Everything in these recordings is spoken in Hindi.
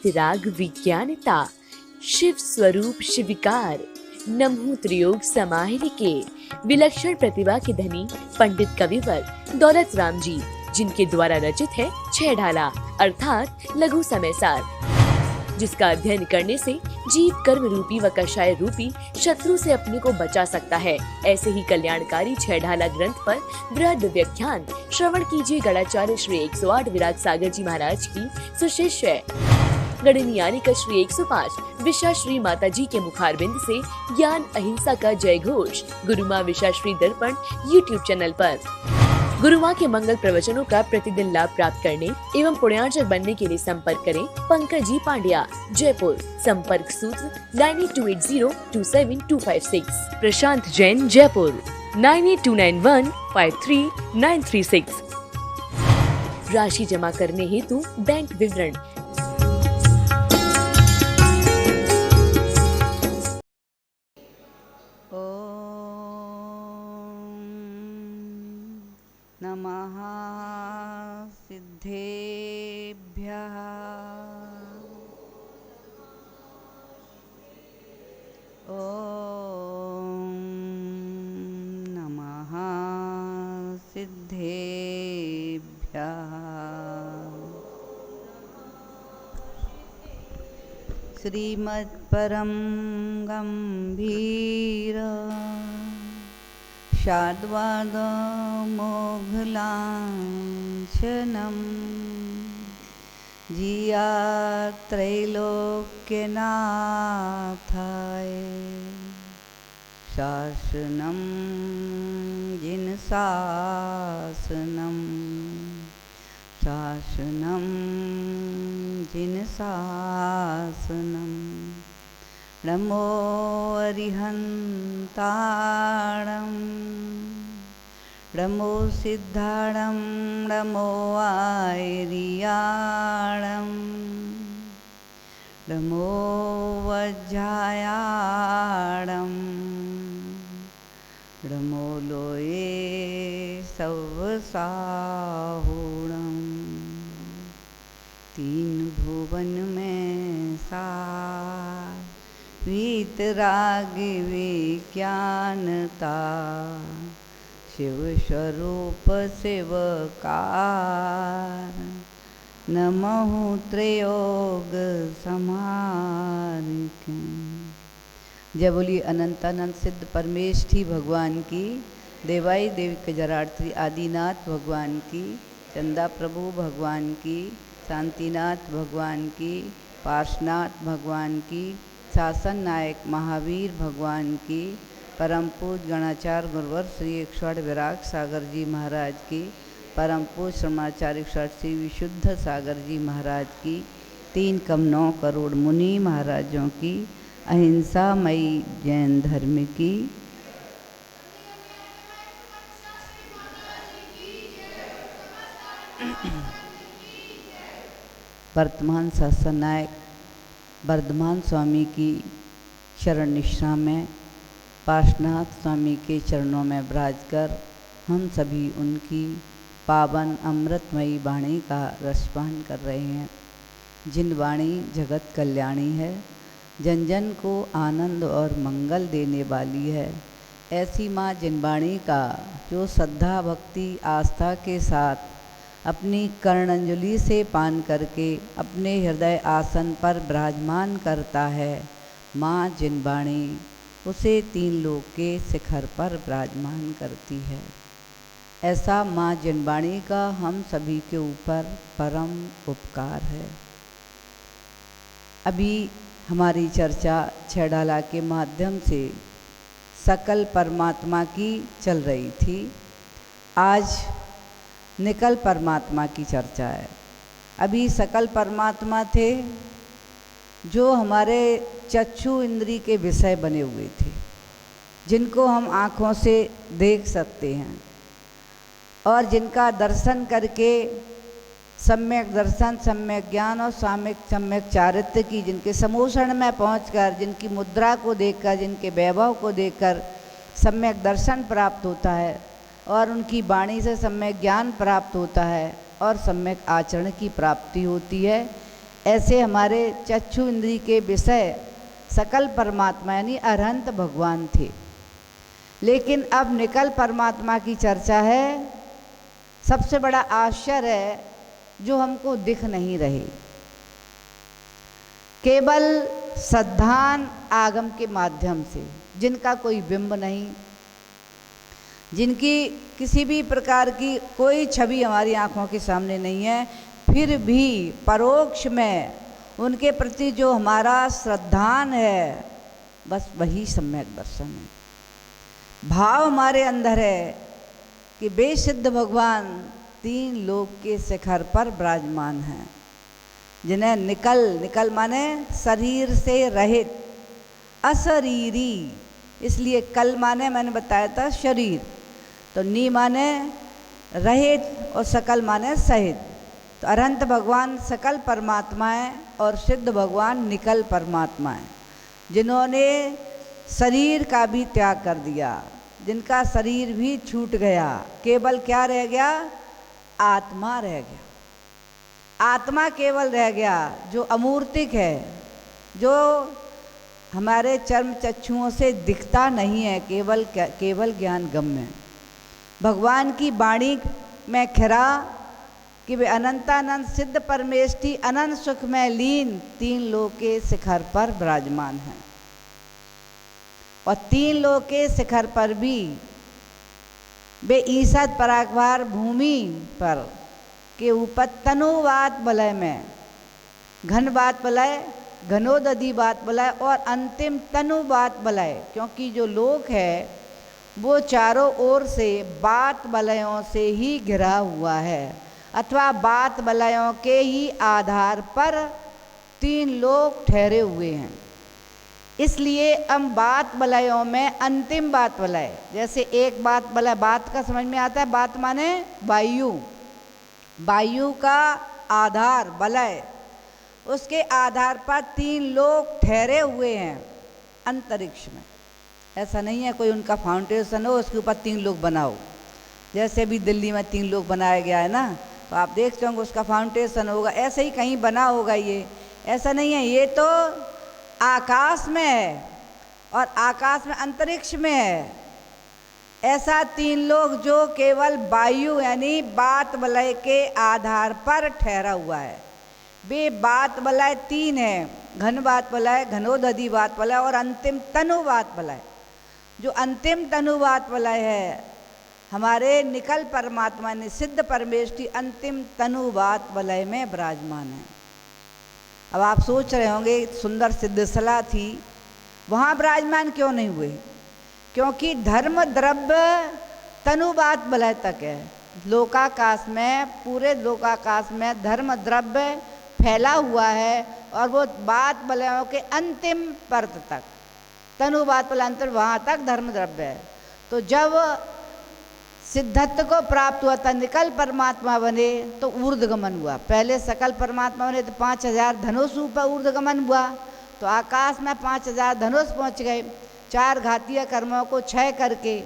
वीतराग विज्ञानता, शिव स्वरूप शिविकार, नमो त्रियोग समाहिनी के विलक्षण प्रतिभा के धनी पंडित कविवर दौलत राम जी, जिनके द्वारा रचित है छह ढाला अर्थात लघु समय सार, जिसका अध्ययन करने से जीव कर्म रूपी व कषाय रूपी शत्रु से अपने को बचा सकता है। ऐसे ही कल्याणकारी छह ढाला ग्रंथ पर बृहद व्याख्यान श्रवण कीजिए गणाचार्य श्री 108 विराग सागर जी महाराज की सुशिष्य गणनीयानिक श्री 105 विशा श्री माता जी के मुखारबिंद से ज्ञान अहिंसा का जय घोष गुरु माँ विशा श्री दर्पण यूट्यूब चैनल पर। गुरु माँ के मंगल प्रवचनों का प्रतिदिन लाभ प्राप्त करने एवं पुण्यार्चक बनने के लिए संपर्क करें पंकज जी पांड्या, जयपुर। संपर्क सूत्र 9828027256। प्रशांत जैन, जयपुर 9829153936। राशि जमा करने हेतु बैंक विवरण। नमः सिद्धेभ्यः ॐ नमः सिद्धेभ्यः। श्रीमत्परं गंभीर शाद्वादमोघलाञ्छनं जिया त्रैलोक्यनाथाय शासनं जिनशासनं शासनं जिनशासनं। नमो अरिहन्ताणं नमो सिद्धाणं नमो आयर्याणं नमो वज्रायाणं नमो लोये सवसाहुणं। तीन भुवन में सार वीतराग विज्ञानता, शिव स्वरूप शिवकार, नमो त्रयोग समाहिनी। जय बोली अनंतानंद सिद्ध परमेष्ठी भगवान की, देवाई देविक जरार्थी आदिनाथ भगवान की, चंदा प्रभु भगवान की, शांतिनाथ भगवान की, पार्शनाथ भगवान की, शासन नायक महावीर भगवान की, परम पूज गणाचार्य गुरुवर श्री 108 विराग सागर जी महाराज की, परम पूज श्रमाचार्य 108 श्री विशुद्ध सागर जी महाराज की, 3,9 करोड़ मुनि महाराजों की, अहिंसामयी जैन धर्म की। वर्तमान शासन नायक वर्धमान स्वामी की शरण निष्ठा में पार्शनाथ स्वामी के चरणों में विराजकर हम सभी उनकी पावन अमृतमयी वाणी का रसपान कर रहे हैं। जिन वाणी जगत कल्याणी है, जन जन को आनंद और मंगल देने वाली है, ऐसी माँ जिनवाणी का जो श्रद्धा भक्ति आस्था के साथ अपनी कर्णंजलि से पान करके अपने हृदय आसन पर विराजमान करता है, माँ जिनवाणी उसे 3 लोक के शिखर पर विराजमान करती है। ऐसा माँ जिनवाणी का हम सभी के ऊपर परम उपकार है। अभी हमारी चर्चा छह ढाला के माध्यम से सकल परमात्मा की चल रही थी। आज निकल परमात्मा की चर्चा है। अभी सकल परमात्मा थे जो हमारे चक्षु इंद्री के विषय बने हुए थे, जिनको हम आँखों से देख सकते हैं और जिनका दर्शन करके सम्यक दर्शन, सम्यक ज्ञान और सम्यक चारित्र्य की, जिनके समोषण में पहुंचकर, जिनकी मुद्रा को देखकर, जिनके वैभव को देखकर सम्यक दर्शन प्राप्त होता है और उनकी वाणी से सम्यक ज्ञान प्राप्त होता है और सम्यक आचरण की प्राप्ति होती है। ऐसे हमारे चक्षु इंद्री के विषय सकल परमात्मा यानी अरहंत भगवान थे। लेकिन अब निकल परमात्मा की चर्चा है। सबसे बड़ा आश्चर्य है जो हमको दिख नहीं रहे, केवल सद्धान आगम के माध्यम से, जिनका कोई बिंब नहीं, जिनकी किसी भी प्रकार की कोई छवि हमारी आंखों के सामने नहीं है, फिर भी परोक्ष में उनके प्रति जो हमारा श्रद्धान है, बस वही सम्यक दर्शन है। भाव हमारे अंदर है कि वे सिद्ध भगवान तीन लोक के शिखर पर विराजमान हैं, जिन्हें निकल माने शरीर से रहित, अशरीरी, इसलिए कल माने मैंने बताया था शरीर, तो नी माने रहित और सकल माने सहित। तो अरहंत भगवान सकल परमात्मा है और सिद्ध भगवान निकल परमात्मा है, जिन्होंने शरीर का भी त्याग कर दिया, जिनका शरीर भी छूट गया, केवल क्या रह गया? आत्मा रह गया। आत्मा केवल रह गया जो अमूर्तिक है, जो हमारे चर्म चक्षुओं से दिखता नहीं है, केवल ज्ञान गम्य है। भगवान की वाणी में खिरा कि वे अनंतानंद सिद्ध परमेष्टि अनंत सुख में लीन तीन लोक के शिखर पर विराजमान हैं। और तीन लोक के शिखर पर भी वे ईसद परागभार भूमि पर के ऊपर तनुवात वलय में, घनवात वलय, घनोदधि बात वलय और अंतिम तनुवात वलय, क्योंकि जो लोक है वो चारों ओर से बात वलयों से ही घिरा हुआ है, अथवा बात वलयों के ही आधार पर तीन लोक ठहरे हुए हैं। इसलिए हम बात वलयों में अंतिम बात वलय, जैसे एक बात वलय, बात का समझ में आता है, बात माने वायु, वायु का आधार वलय, उसके आधार पर तीन लोक ठहरे हुए हैं अंतरिक्ष में। ऐसा नहीं है कोई उनका फाउंडेशन हो उसके ऊपर तीन लोक बनाओ, जैसे भी दिल्ली में तीन लोक बनाया गया है ना, तो आप देख होंगे उसका फाउंडेशन होगा, ऐसे ही कहीं बना होगा ये, ऐसा नहीं है। ये तो आकाश में है और आकाश में अंतरिक्ष में है। ऐसा तीन लोक जो केवल वायु यानी बात वलय के आधार पर ठहरा हुआ है। वे बात वलय तीन है, घन बात वलय, घनोदधि बात वलय और अंतिम तनु बात वलय। जो अंतिम तनु बात वलय है हमारे निकल परमात्मा ने सिद्ध परमेष्टि अंतिम तनु बात वलय में विराजमान है। अब आप सोच रहे होंगे सुंदर सिद्धशला थी, वहाँ विराजमान क्यों नहीं हुए? क्योंकि धर्म द्रव्य तनुबात वलय तक है। लोकाकाश में, पूरे लोकाकाश में धर्म द्रव्य फैला हुआ है और वो बात वलयों के अंतिम परत तक, तनुबात वलय अंतर, वहाँ तक धर्म द्रव्य है। तो जब सिद्धत्व को प्राप्त हुआ था, निकल परमात्मा बने तो ऊर्ध्वगमन हुआ। पहले सकल परमात्मा बने तो 5000 धनुष ऊपर ऊर्ध्वगमन हुआ, तो आकाश में 5000 धनुष पहुंच गए 4 घातीय कर्मों को क्षय करके।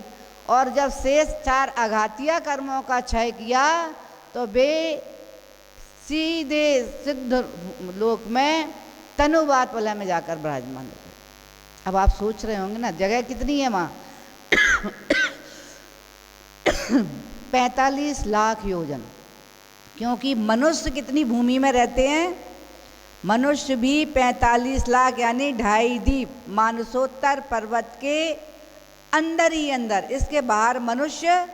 और जब शेष 4 अघातीय कर्मों का क्षय किया तो वे सीधे सिद्ध लोक में तनुवात वलय में जाकर विराजमान हो गए। अब आप सोच रहे होंगे ना जगह कितनी है वहाँ 45 लाख योजन, क्योंकि मनुष्य कितनी भूमि में रहते हैं? मनुष्य भी 45 लाख यानी 2.5 द्वीप मानसोत्तर पर्वत के अंदर ही अंदर, इसके बाहर मनुष्य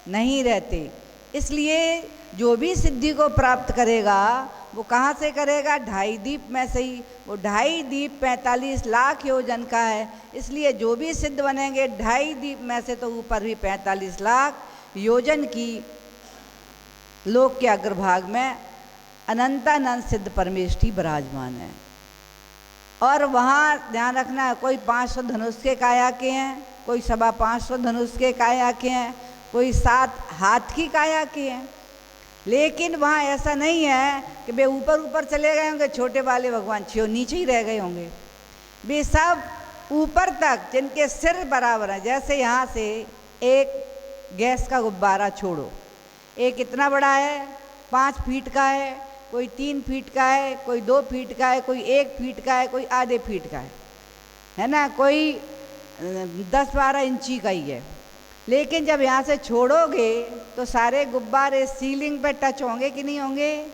नहीं रहते। इसलिए जो भी सिद्धि को प्राप्त करेगा वो कहाँ से करेगा? 2.5 द्वीप में से ही। वो 2.5 द्वीप 45 लाख योजन का है, इसलिए जो भी सिद्ध बनेंगे 2.5 द्वीप में से तो ऊपर भी 45 लाख योजन की लोक के अग्रभाग में अनंतानंद सिद्ध परमेष्टि विराजमान है। और वहाँ ध्यान रखना है, कोई 500 धनुष के काया के हैं, कोई 525 धनुष के काया के हैं, कोई 7 हाथ की काया के हैं। लेकिन वहाँ ऐसा नहीं है कि वे ऊपर ऊपर चले गए होंगे, छोटे वाले भगवान नीचे ही रह गए होंगे। वे सब ऊपर तक, जिनके सिर बराबर है। जैसे यहाँ से एक गैस का गुब्बारा छोड़ो, एक इतना बड़ा है 5 फीट का है, कोई 3 फीट का है, कोई 2 फीट का है, कोई 1 फीट का है, कोई आधे फीट का है ना, कोई 10-12 इंची का ही है। लेकिन जब यहाँ से छोड़ोगे तो सारे गुब्बारे सीलिंग पे टच होंगे कि नहीं होंगे?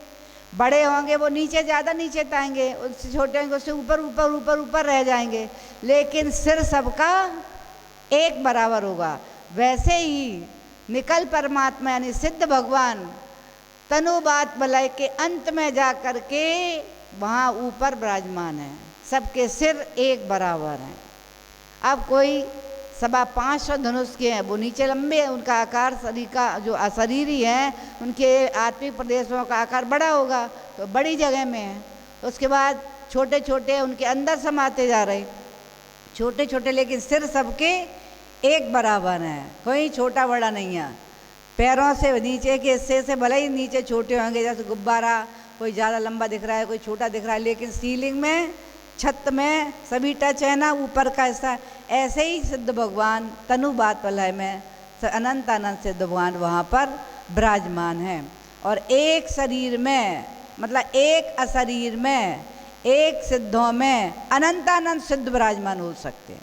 बड़े होंगे वो नीचे, ज़्यादा नीचे आएंगे, उससे छोटे होंगे उससे ऊपर ऊपर ऊपर ऊपर रह जाएंगे, लेकिन सिर सबका एक बराबर होगा। वैसे ही निकल परमात्मा यानी सिद्ध भगवान तनु बात बलय के अंत में जा कर के वहाँ ऊपर विराजमान है, सबके सिर एक बराबर हैं। अब कोई 525 धनुष के हैं, वो नीचे लंबे हैं, उनका आकार शरीर का जो अशरीरी है उनके आत्मिक प्रदेशों का आकार बड़ा होगा, तो बड़ी जगह में है। उसके बाद छोटे छोटे उनके अंदर समाते जा रहे, छोटे छोटे, लेकिन सिर सबके एक बराबर हैं, कोई छोटा बड़ा नहीं है। पैरों से नीचे के हिस्से से भले ही नीचे छोटे होंगे, जैसे गुब्बारा कोई ज़्यादा लंबा दिख रहा है, कोई छोटा दिख रहा है, लेकिन सीलिंग में, छत में सभी टच है ना, ऊपर का हिस्सा। ऐसे ही सिद्ध भगवान तनु बात वलय में अनंत अनंत सिद्ध भगवान वहाँ पर विराजमान हैं। और एक शरीर में, मतलब एक अशरीर में, एक सिद्धों में अनंत अनंत सिद्ध विराजमान हो सकते हैं,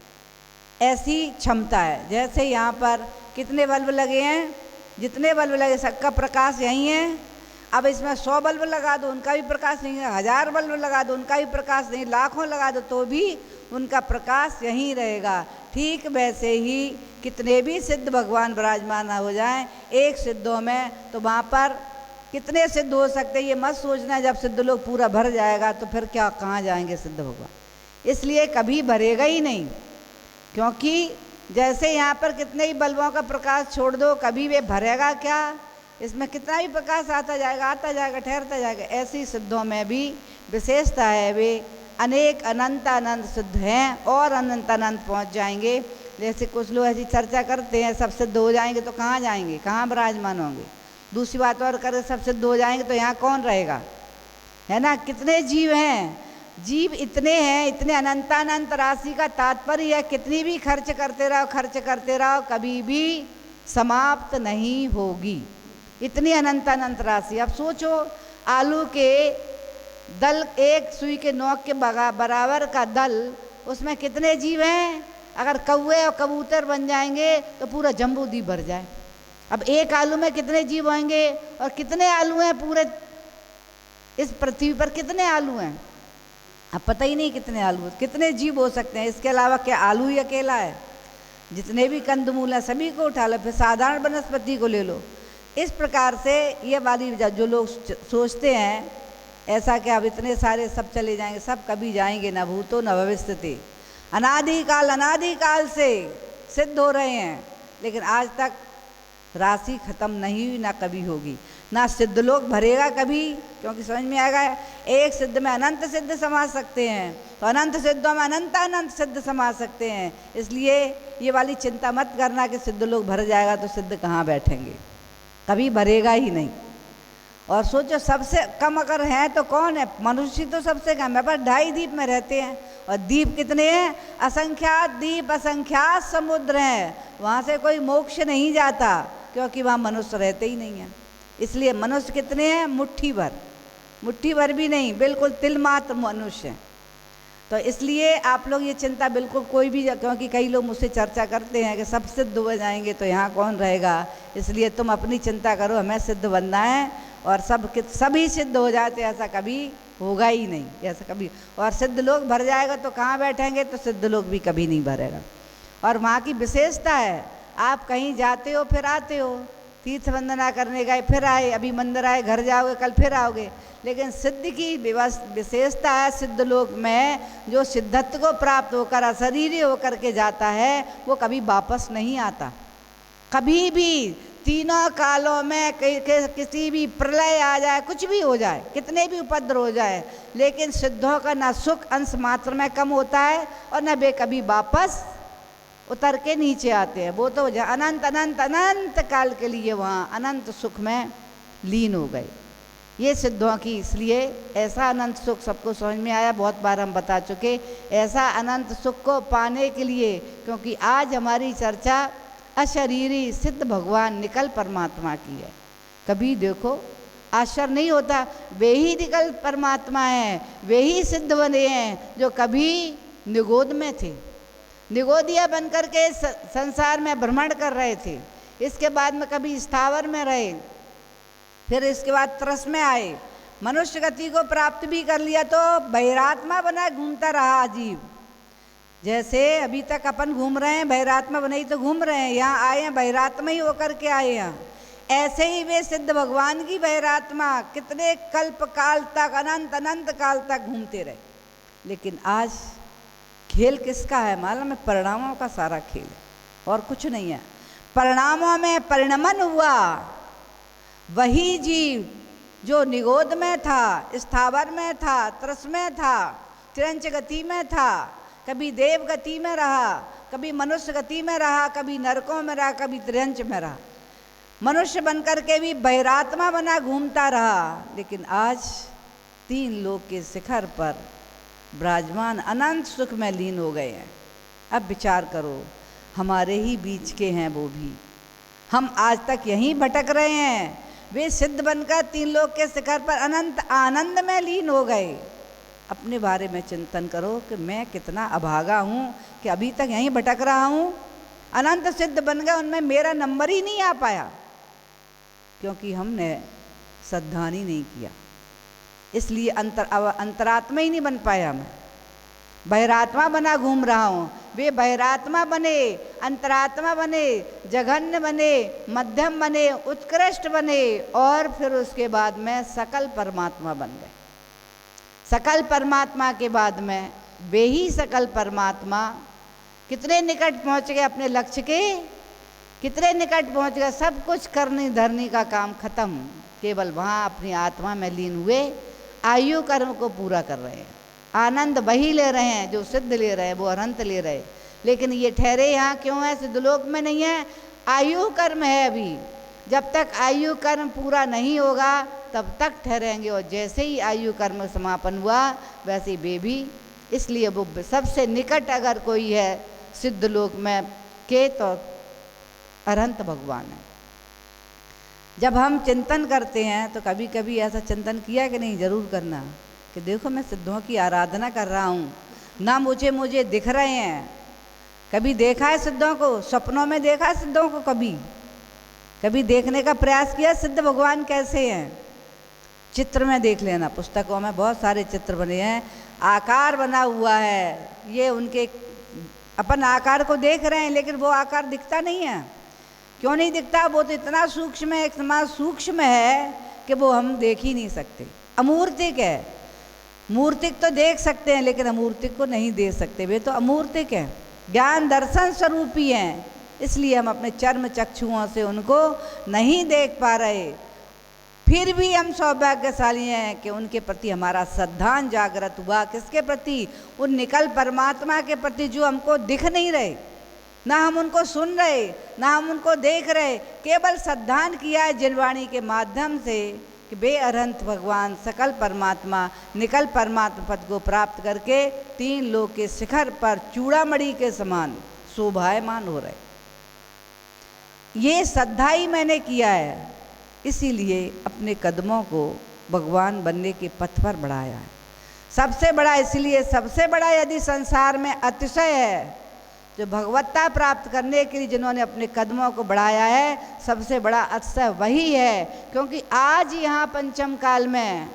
ऐसी क्षमता है। जैसे यहाँ पर कितने बल्ब लगे हैं, जितने बल्ब लगे सबका प्रकाश यही है। अब इसमें 100 बल्ब लगा दो उनका भी प्रकाश नहीं है, 1000 बल्ब लगा दो उनका भी प्रकाश नहीं, लाखों लगा दो तो भी उनका प्रकाश यहीं रहेगा। ठीक वैसे ही कितने भी सिद्ध भगवान विराजमान हो जाएं एक सिद्धों में, तो वहाँ पर कितने सिद्ध हो सकते हैं ये मत सोचना। जब सिद्ध लोग पूरा भर जाएगा तो फिर क्या, कहाँ जाएंगे सिद्ध भगवान? इसलिए कभी भरेगा ही नहीं, क्योंकि जैसे यहाँ पर कितने ही बल्बों का प्रकाश छोड़ दो, कभी वे भरेगा क्या? इसमें कितना भी प्रकाश आता जाएगा ठहरता जाएगा। ऐसी सिद्धों में भी विशेषता है, वे अनेक अनंत अनंत सिद्ध हैं और अनंत अनंत पहुँच जाएंगे। जैसे कुछ लोग ऐसी चर्चा करते हैं सब सिद्ध हो जाएंगे तो कहाँ जाएंगे, कहाँ विराजमान होंगे? दूसरी बात और करें, सब सिद्ध हो जाएंगे तो यहाँ कौन रहेगा, है ना? कितने जीव हैं, जीव इतने हैं, इतने अनंतानंत राशि का तात्पर्य है कितनी भी खर्च करते रहो कभी भी समाप्त नहीं होगी, इतनी अनंतानंत राशि। अब सोचो, आलू के दल, एक सुई के नोक के बराबर का दल, उसमें कितने जीव हैं? अगर कौवे और कबूतर बन जाएंगे तो पूरा जम्बू द्वीप भर जाए। अब एक आलू में कितने जीव होंगे, और कितने आलू हैं पूरे इस पृथ्वी पर, कितने आलू हैं? अब पता ही नहीं कितने आलू, कितने जीव हो सकते हैं। इसके अलावा क्या आलू ही अकेला है? जितने भी कंदमूल हैं सभी को उठा लो, फिर साधारण वनस्पति को ले लो। इस प्रकार से ये वाली जो लोग सोचते हैं ऐसा कि अब इतने सारे सब चले जाएंगे, सब कभी जाएंगे ना, भूतो न भविष्यति। अनादिकाल से सिद्ध हो रहे हैं, लेकिन आज तक राशि खत्म नहीं हुई, ना कभी होगी, ना सिद्ध लोग भरेगा कभी, क्योंकि समझ में आएगा एक सिद्ध में अनंत सिद्ध समा सकते हैं, तो अनंत सिद्धों में अनंत अनंत सिद्ध समा सकते हैं। इसलिए ये वाली चिंता मत करना कि सिद्ध लोग भर जाएगा तो सिद्ध कहाँ बैठेंगे, कभी भरेगा ही नहीं। और सोचो सबसे कम अगर हैं तो कौन है? मनुष्य तो सबसे कम है, बस 2.5 द्वीप में रहते हैं, और द्वीप कितने हैं? असंख्यात द्वीप, असंख्यात समुद्र हैं, वहाँ से कोई मोक्ष नहीं जाता, क्योंकि वहाँ मनुष्य रहते ही नहीं हैं। इसलिए मनुष्य कितने हैं? मुट्ठी भर भी नहीं, बिल्कुल तिलमात्र मनुष्य हैं। तो इसलिए आप लोग ये चिंता बिल्कुल कोई भी, क्योंकि कई लोग मुझसे चर्चा करते हैं कि सब सिद्ध हो जाएंगे तो यहाँ कौन रहेगा, इसलिए तुम अपनी चिंता करो, हमें सिद्ध बनना है, और सभी सिद्ध हो जाते, ऐसा कभी होगा ही नहीं, ऐसा कभी। और सिद्ध लोग भर जाएगा तो कहाँ बैठेंगे? तो सिद्ध लोग भी कभी नहीं भरेगा। और वहाँ की विशेषता है, आप कहीं जाते हो फिर आते हो, तीर्थ वंदना करने गए फिर आए, अभी मंदिर आए, घर जाओगे, कल फिर आओगे, लेकिन सिद्ध की विशेषता है सिद्ध लोक में, जो सिद्धत्व को प्राप्त होकर अशरीरी होकर के जाता है वो कभी वापस नहीं आता, कभी भी। तीनों कालों में किसी भी प्रलय आ जाए, कुछ भी हो जाए, कितने भी उपद्रव हो जाए, लेकिन सिद्धों का ना सुख अंश मात्र में कम होता है और न वे कभी वापस उतर के नीचे आते हैं। वो तो अनंत अनंत अनंत काल के लिए वहाँ अनंत सुख में लीन हो गए ये सिद्धों की। इसलिए ऐसा अनंत सुख सबको समझ में आया, बहुत बार हम बता चुके, ऐसा अनंत सुख को पाने के लिए, क्योंकि आज हमारी चर्चा अशरीरी सिद्ध भगवान निकल परमात्मा की है। कभी देखो आश्चर्य नहीं होता? वे ही निकल परमात्मा हैं, वे ही सिद्ध बने हैं जो कभी निगोद में थे, निगोदिया बनकर के संसार में भ्रमण कर रहे थे। इसके बाद में कभी स्थावर में रहे, फिर इसके बाद त्रस में आए, मनुष्य गति को प्राप्त भी कर लिया तो बहिरात्मा बना घूमता रहा अजीब। जैसे अभी तक अपन घूम रहे हैं, बहिरात्मा बने ही तो घूम रहे हैं, यहाँ आए हैं बहिरात्मा ही होकर के आए हैं। ऐसे ही वे सिद्ध भगवान की बहिरात्मा कितने कल्प काल तक, अनंत अनंत काल तक घूमते रहे। लेकिन आज खेल किसका है मालूम है? परिणामों का सारा खेल है और कुछ नहीं है। परिणामों में परिणमन हुआ, वही जीव जो निगोद में था, स्थावर में था, त्रस में था, तिरंच गति में था, कभी देव गति में रहा, कभी मनुष्य गति में रहा, कभी नरकों में रहा, कभी तिरंच में रहा, मनुष्य बनकर के भी बहिरात्मा बना घूमता रहा। लेकिन आज 3 लोक के शिखर पर विराजमान अनंत सुख में लीन हो गए हैं। अब विचार करो, हमारे ही बीच के हैं वो भी, हम आज तक यहीं भटक रहे हैं। वे सिद्ध बनकर 3 लोक के शिखर पर अनंत आनंद में लीन हो गए। अपने बारे में चिंतन करो कि मैं कितना अभागा हूँ कि अभी तक यहीं भटक रहा हूँ। अनंत सिद्ध बन गए, उनमें मेरा नंबर ही नहीं आ पाया, क्योंकि हमने श्रद्धान ही नहीं किया, इसलिए अंतरात्मा ही नहीं बन पाया। मैं बहिरात्मा बना घूम रहा हूँ, वे बहिरात्मा बने, अंतरात्मा बने, जघन्य बने, मध्यम बने, उत्कृष्ट बने और फिर उसके बाद में सकल परमात्मा बन गए। सकल परमात्मा के बाद में वे ही सकल परमात्मा कितने निकट पहुँच गए अपने लक्ष्य के, कितने निकट पहुँच गए। सब कुछ करनी धरनी का काम खत्म, केवल वहाँ अपनी आत्मा में लीन हुए आयु कर्म को पूरा कर रहे हैं। आनंद वही ले रहे हैं जो सिद्ध ले रहे हैं, वो अनंत ले रहे। लेकिन ये ठहरे यहाँ क्यों है? सिद्धलोक में नहीं है, आयु कर्म है अभी। जब तक आयु कर्म पूरा नहीं होगा तब तक ठहरेंगे, और जैसे ही आयु कर्म समापन हुआ वैसे वे भी। इसलिए वो सबसे निकट अगर कोई है सिद्धलोक में के तो अनंत भगवान है। जब हम चिंतन करते हैं तो कभी कभी ऐसा चिंतन किया कि नहीं? जरूर करना कि देखो मैं सिद्धों की आराधना कर रहा हूँ, ना मुझे दिख रहे हैं। कभी देखा है सिद्धों को? सपनों में देखा है सिद्धों को? कभी देखने का प्रयास किया सिद्ध भगवान कैसे हैं? चित्र में देख लेना, पुस्तकों में बहुत सारे चित्र बने हैं, आकार बना हुआ है। ये उनके अपन आकार को देख रहे हैं लेकिन वो आकार दिखता नहीं है। क्यों नहीं दिखता? वो तो इतना सूक्ष्म है, इतना सूक्ष्म है कि वो हम देख ही नहीं सकते। अमूर्तिक है। मूर्तिक तो देख सकते हैं लेकिन अमूर्तिक को नहीं देख सकते, वे तो अमूर्तिक हैं, ज्ञान दर्शन स्वरूपी हैं। इसलिए हम अपने चर्म चक्षुओं से उनको नहीं देख पा रहे। फिर भी हम सौभाग्यशाली हैं कि उनके प्रति हमारा श्रद्धान जागृत हुआ। किसके प्रति? उन निकल परमात्मा के प्रति जो हमको दिख नहीं रहे, ना हम उनको सुन रहे, ना हम उनको देख रहे, केवल श्रद्धान किया है जिनवाणी के माध्यम से कि वे अनंत भगवान सकल परमात्मा निकल परमात्मा पद को प्राप्त करके 3 लोक के शिखर पर चूड़ामणि के समान शोभायमान हो रहे। ये श्रद्धा ही मैंने किया है, इसीलिए अपने कदमों को भगवान बनने के पथ पर बढ़ाया है। सबसे बड़ा, इसलिए सबसे बड़ा यदि संसार में अतिशय है जो भगवत्ता प्राप्त करने के लिए जिन्होंने अपने कदमों को बढ़ाया है, सबसे बड़ा अतिशय वही है। क्योंकि आज यहाँ पंचम काल में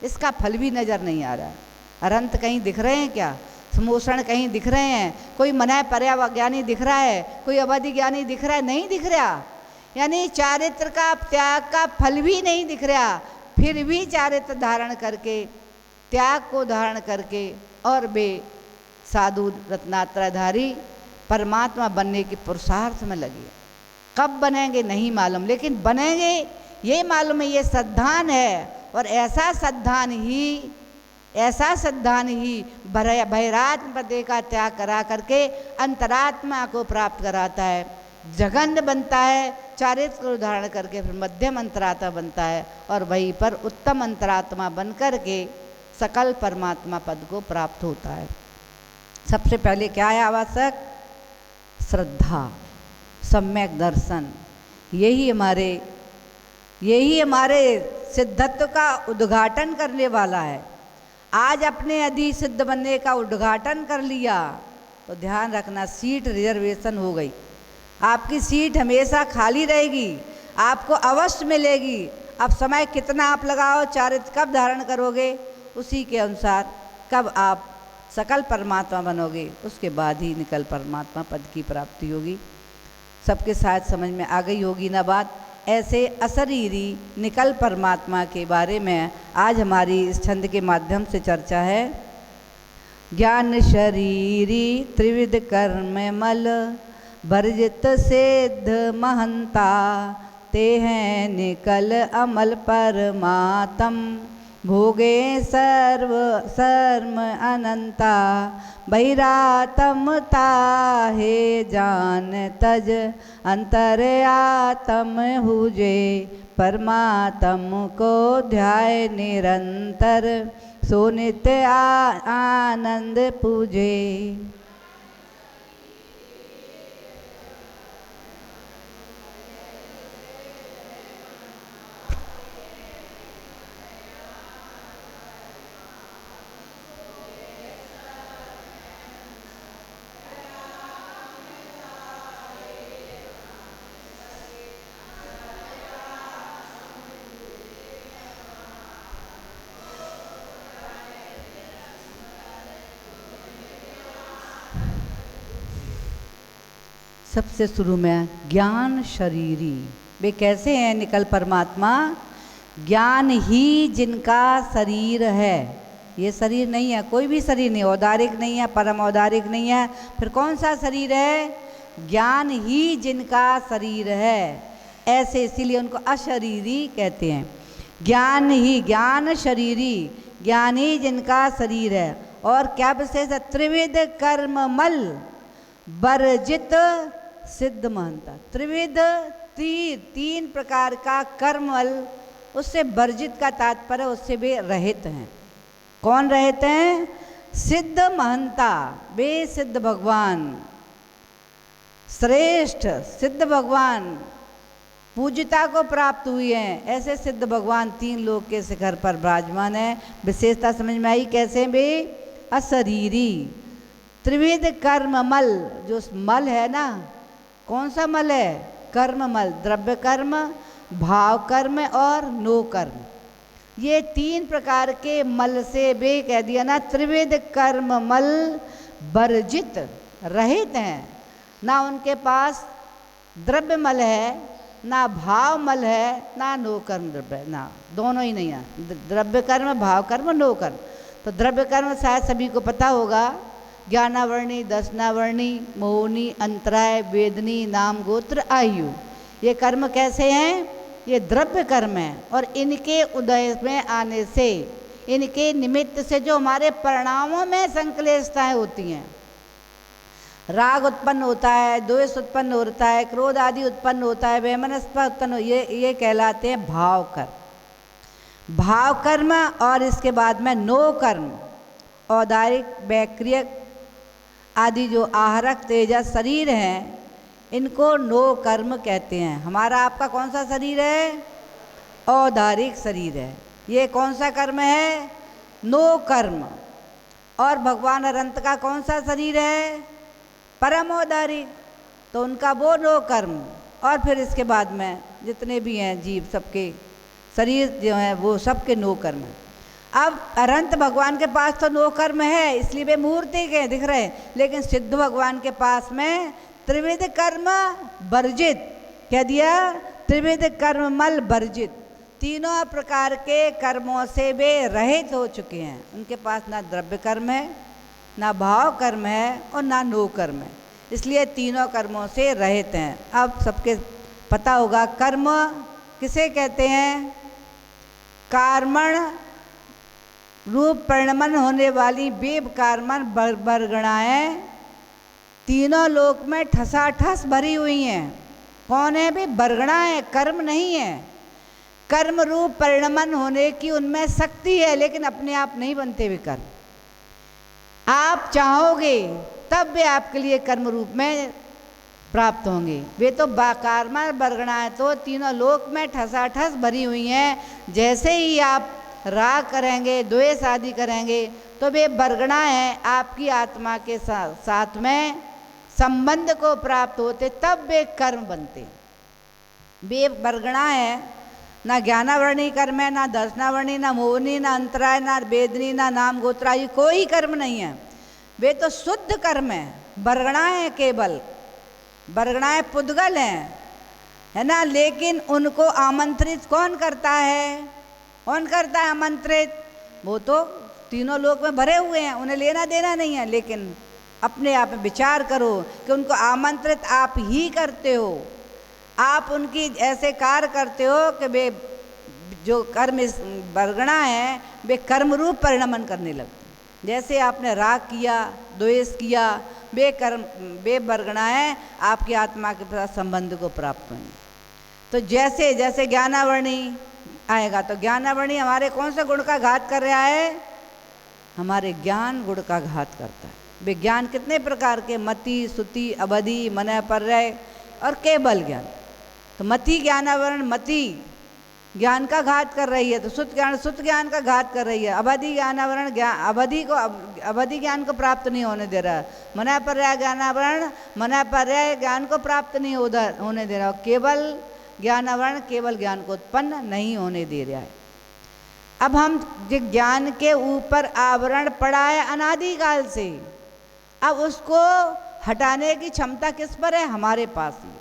इसका फल भी नज़र नहीं आ रहा। अनंत कहीं दिख रहे हैं क्या? समोषण कहीं दिख रहे हैं? कोई मना पर्यावज्ञानी दिख रहा है? कोई अवधि ज्ञानी दिख रहा है? नहीं दिख रहा। यानी चारित्र का त्याग का फल भी नहीं दिख रहा। फिर भी चारित्र धारण करके, त्याग को धारण करके और वे साधु रत्नात्रयधारी परमात्मा बनने के पुरुषार्थ में लगे। कब बनेंगे नहीं मालूम, लेकिन बनेंगे ये मालूम है। ये श्रद्धान है, और ऐसा श्रद्धान ही बहिरात्म पदे का त्याग करा करके अंतरात्मा को प्राप्त कराता है, जघन्य बनता है, चारित्र को धारण करके फिर मध्यम अंतरात्मा बनता है, और वहीं पर उत्तम अंतरात्मा बन कर के सकल परमात्मा पद को प्राप्त होता है। सबसे पहले क्या है आवश्यक? श्रद्धा, सम्यक दर्शन। यही हमारे सिद्धत्व का उद्घाटन करने वाला है। आज अपने अधि सिद्ध बनने का उद्घाटन कर लिया तो ध्यान रखना, सीट रिजर्वेशन हो गई। आपकी सीट हमेशा खाली रहेगी, आपको अवश्य मिलेगी। अब समय कितना आप लगाओ, चारित्र कब धारण करोगे, उसी के अनुसार कब आप सकल परमात्मा बनोगे, उसके बाद ही निकल परमात्मा पद की प्राप्ति होगी। सबके साथ समझ में आ गई होगी ना बात। ऐसे अशरीरी निकल परमात्मा के बारे में आज हमारी इस छंद के माध्यम से चर्चा है। ज्ञान शरीरी त्रिविध कर्म मल वर्जित सिद्ध महंता, ते हैं निकल अमल परमात्म, भोगे सर्व सर्म अनंता, बहिरात्मता हे जान तज, अंतर आत्म हुजे, परमात्म को ध्याय निरंतर, सो नित्य आनंद पूजे। सबसे शुरू में ज्ञान शरीरी, वे कैसे हैं निकल परमात्मा? ज्ञान ही जिनका शरीर है, ये शरीर नहीं है, कोई भी शरीर नहीं, औदारिक नहीं है, परम औदारिक नहीं है, फिर कौन सा शरीर है? ज्ञान ही जिनका शरीर है, ऐसे इसीलिए उनको अशरीरी कहते हैं। ज्ञान ही, ज्ञान शरीरी, ज्ञान ही जिनका शरीर है। और क्या विशेष है? त्रिविध कर्म मल वर्जित सिद्ध महंता। त्रिविध तीन प्रकार का कर्मल, उससे वर्जित का तात्पर्य उससे वे रहित हैं। कौन रहित हैं? सिद्ध महंता, वे सिद्ध भगवान, श्रेष्ठ सिद्ध भगवान, पूज्यता को प्राप्त हुए हैं। ऐसे सिद्ध भगवान तीन लोक के शिखर पर विराजमान है। विशेषता समझ में आई कैसे? वे अशरीरी, त्रिविध कर्म मल, जो मल है ना, कौन सा मल है? कर्म मल, द्रव्य कर्म, भाव कर्म और नो कर्म। ये तीन प्रकार के मल से वे कह दिया ना, त्रिविध कर्म मल वर्जित, रहित हैं। ना उनके पास द्रव्य मल है, ना भाव मल है, ना नो कर्म द्रव्य, ना दोनों ही नहीं है। द्रव्य कर्म, भाव कर्म, नो कर्म। तो द्रव्य कर्म शायद सभी को पता होगा, ज्ञानावर्णी, दशनावर्णी, मोहनी, अंतराय, वेदनी, नाम, गोत्र, आयु। ये कर्म कैसे हैं? ये द्रव्य कर्म हैं। और इनके उदय में आने से, इनके निमित्त से जो हमारे परिणामों में संक्लेशताएं होती हैं, राग उत्पन्न होता है, द्वेष उत्पन्न होता है, क्रोध आदि उत्पन्न होता है, वैमनस्यता उत्पन्न, ये कहलाते हैं भाव कर्म। भाव कर्म और इसके बाद में नो कर्म, औदारिक, वैक्रियक आदि जो आहरक तेजस शरीर हैं, इनको नो कर्म कहते हैं। हमारा आपका कौन सा शरीर है? औदारिक शरीर है। ये कौन सा कर्म है? नो कर्म। और भगवान अनंत का कौन सा शरीर है? परम औदारिक, तो उनका वो नो कर्म। और फिर इसके बाद में जितने भी हैं जीव, सबके शरीर जो हैं वो सबके नो कर्म है। अब अनंत भगवान के पास तो नो कर्म है, इसलिए वे मूर्ति के दिख रहे हैं, लेकिन सिद्ध भगवान के पास में त्रिविध कर्म वर्जित, कह दिया त्रिविध कर्म मल वर्जित, तीनों प्रकार के कर्मों से वे रहित हो चुके हैं। उनके पास ना द्रव्य कर्म है, ना भाव कर्म है और ना नो कर्म है, इसलिए तीनों कर्मों से रहित हैं। अब सबके पता होगा कर्म किसे कहते हैं? कार्मण रूप परिणमन होने वाली वेब कार्मण बरगणाएं तीनों लोक में ठसाठस भरी हुई हैं। कौन है भी? बरगणाएं, कर्म नहीं है। कर्म रूप परिणमन होने की उनमें शक्ति है, लेकिन अपने आप नहीं बनते वे कर्म। आप चाहोगे तब वे आपके लिए कर्म रूप में प्राप्त होंगे। वे तो बाकारमा बरगणाएं तो तीनों लोक में ठसाठस भरी हुई हैं। जैसे ही आप राग करेंगे, द्वेष आदि करेंगे, तो वे बरगणाएं आपकी आत्मा के साथ में संबंध को प्राप्त होते, तब वे कर्म बनते। वे बरगणाएं ना ज्ञानावरणी कर्म है, ना दर्शनावरणी, ना मोहनी, ना अंतराय, ना वेदनी, ना नाम गोत्रायी, कोई कर्म नहीं है। वे तो शुद्ध कर्म है। बरगणाएं केवल, बरगणाएं पुद्गल हैं, है ना। लेकिन उनको आमंत्रित कौन करता है? कौन करता है आमंत्रित? वो तो तीनों लोक में भरे हुए हैं, उन्हें लेना देना नहीं है। लेकिन अपने आप में विचार करो कि उनको आमंत्रित आप ही करते हो। आप उनकी ऐसे कार्य करते हो कि वे जो कर्म बरगणा है वे कर्म रूप परिणमन करने लगते। जैसे आपने राग किया, द्वेष किया, वे कर्म, वे बरगणाएं आपकी आत्मा के साथ संबंध को प्राप्त होंगे। तो जैसे जैसे ज्ञानावरणी आएगा, तो ज्ञानावरणी हमारे कौन से गुण का घात कर रहा है? हमारे ज्ञान गुण का घात करता है। वे ज्ञान कितने प्रकार के? मति, श्रुति, अवधि, मन, पर्याय और केवल ज्ञान। तो मति ज्ञानावरण, मति ज्ञान का घात कर रही है, तो शुद्ध ज्ञान का घात कर रही है। अवधि ज्ञानावरण अवधि ज्ञान को प्राप्त नहीं होने दे रहा है। मन पर्याय ज्ञानावरण मन पर्याय ज्ञान को प्राप्त नहीं होने दे रहा। केवल ज्ञानावरण केवल ज्ञान को उत्पन्न नहीं होने दे रहा है। अब हम ज्ञान के ऊपर आवरण पड़ा है अनादिकाल से, अब उसको हटाने की क्षमता किस पर है? हमारे पास ही।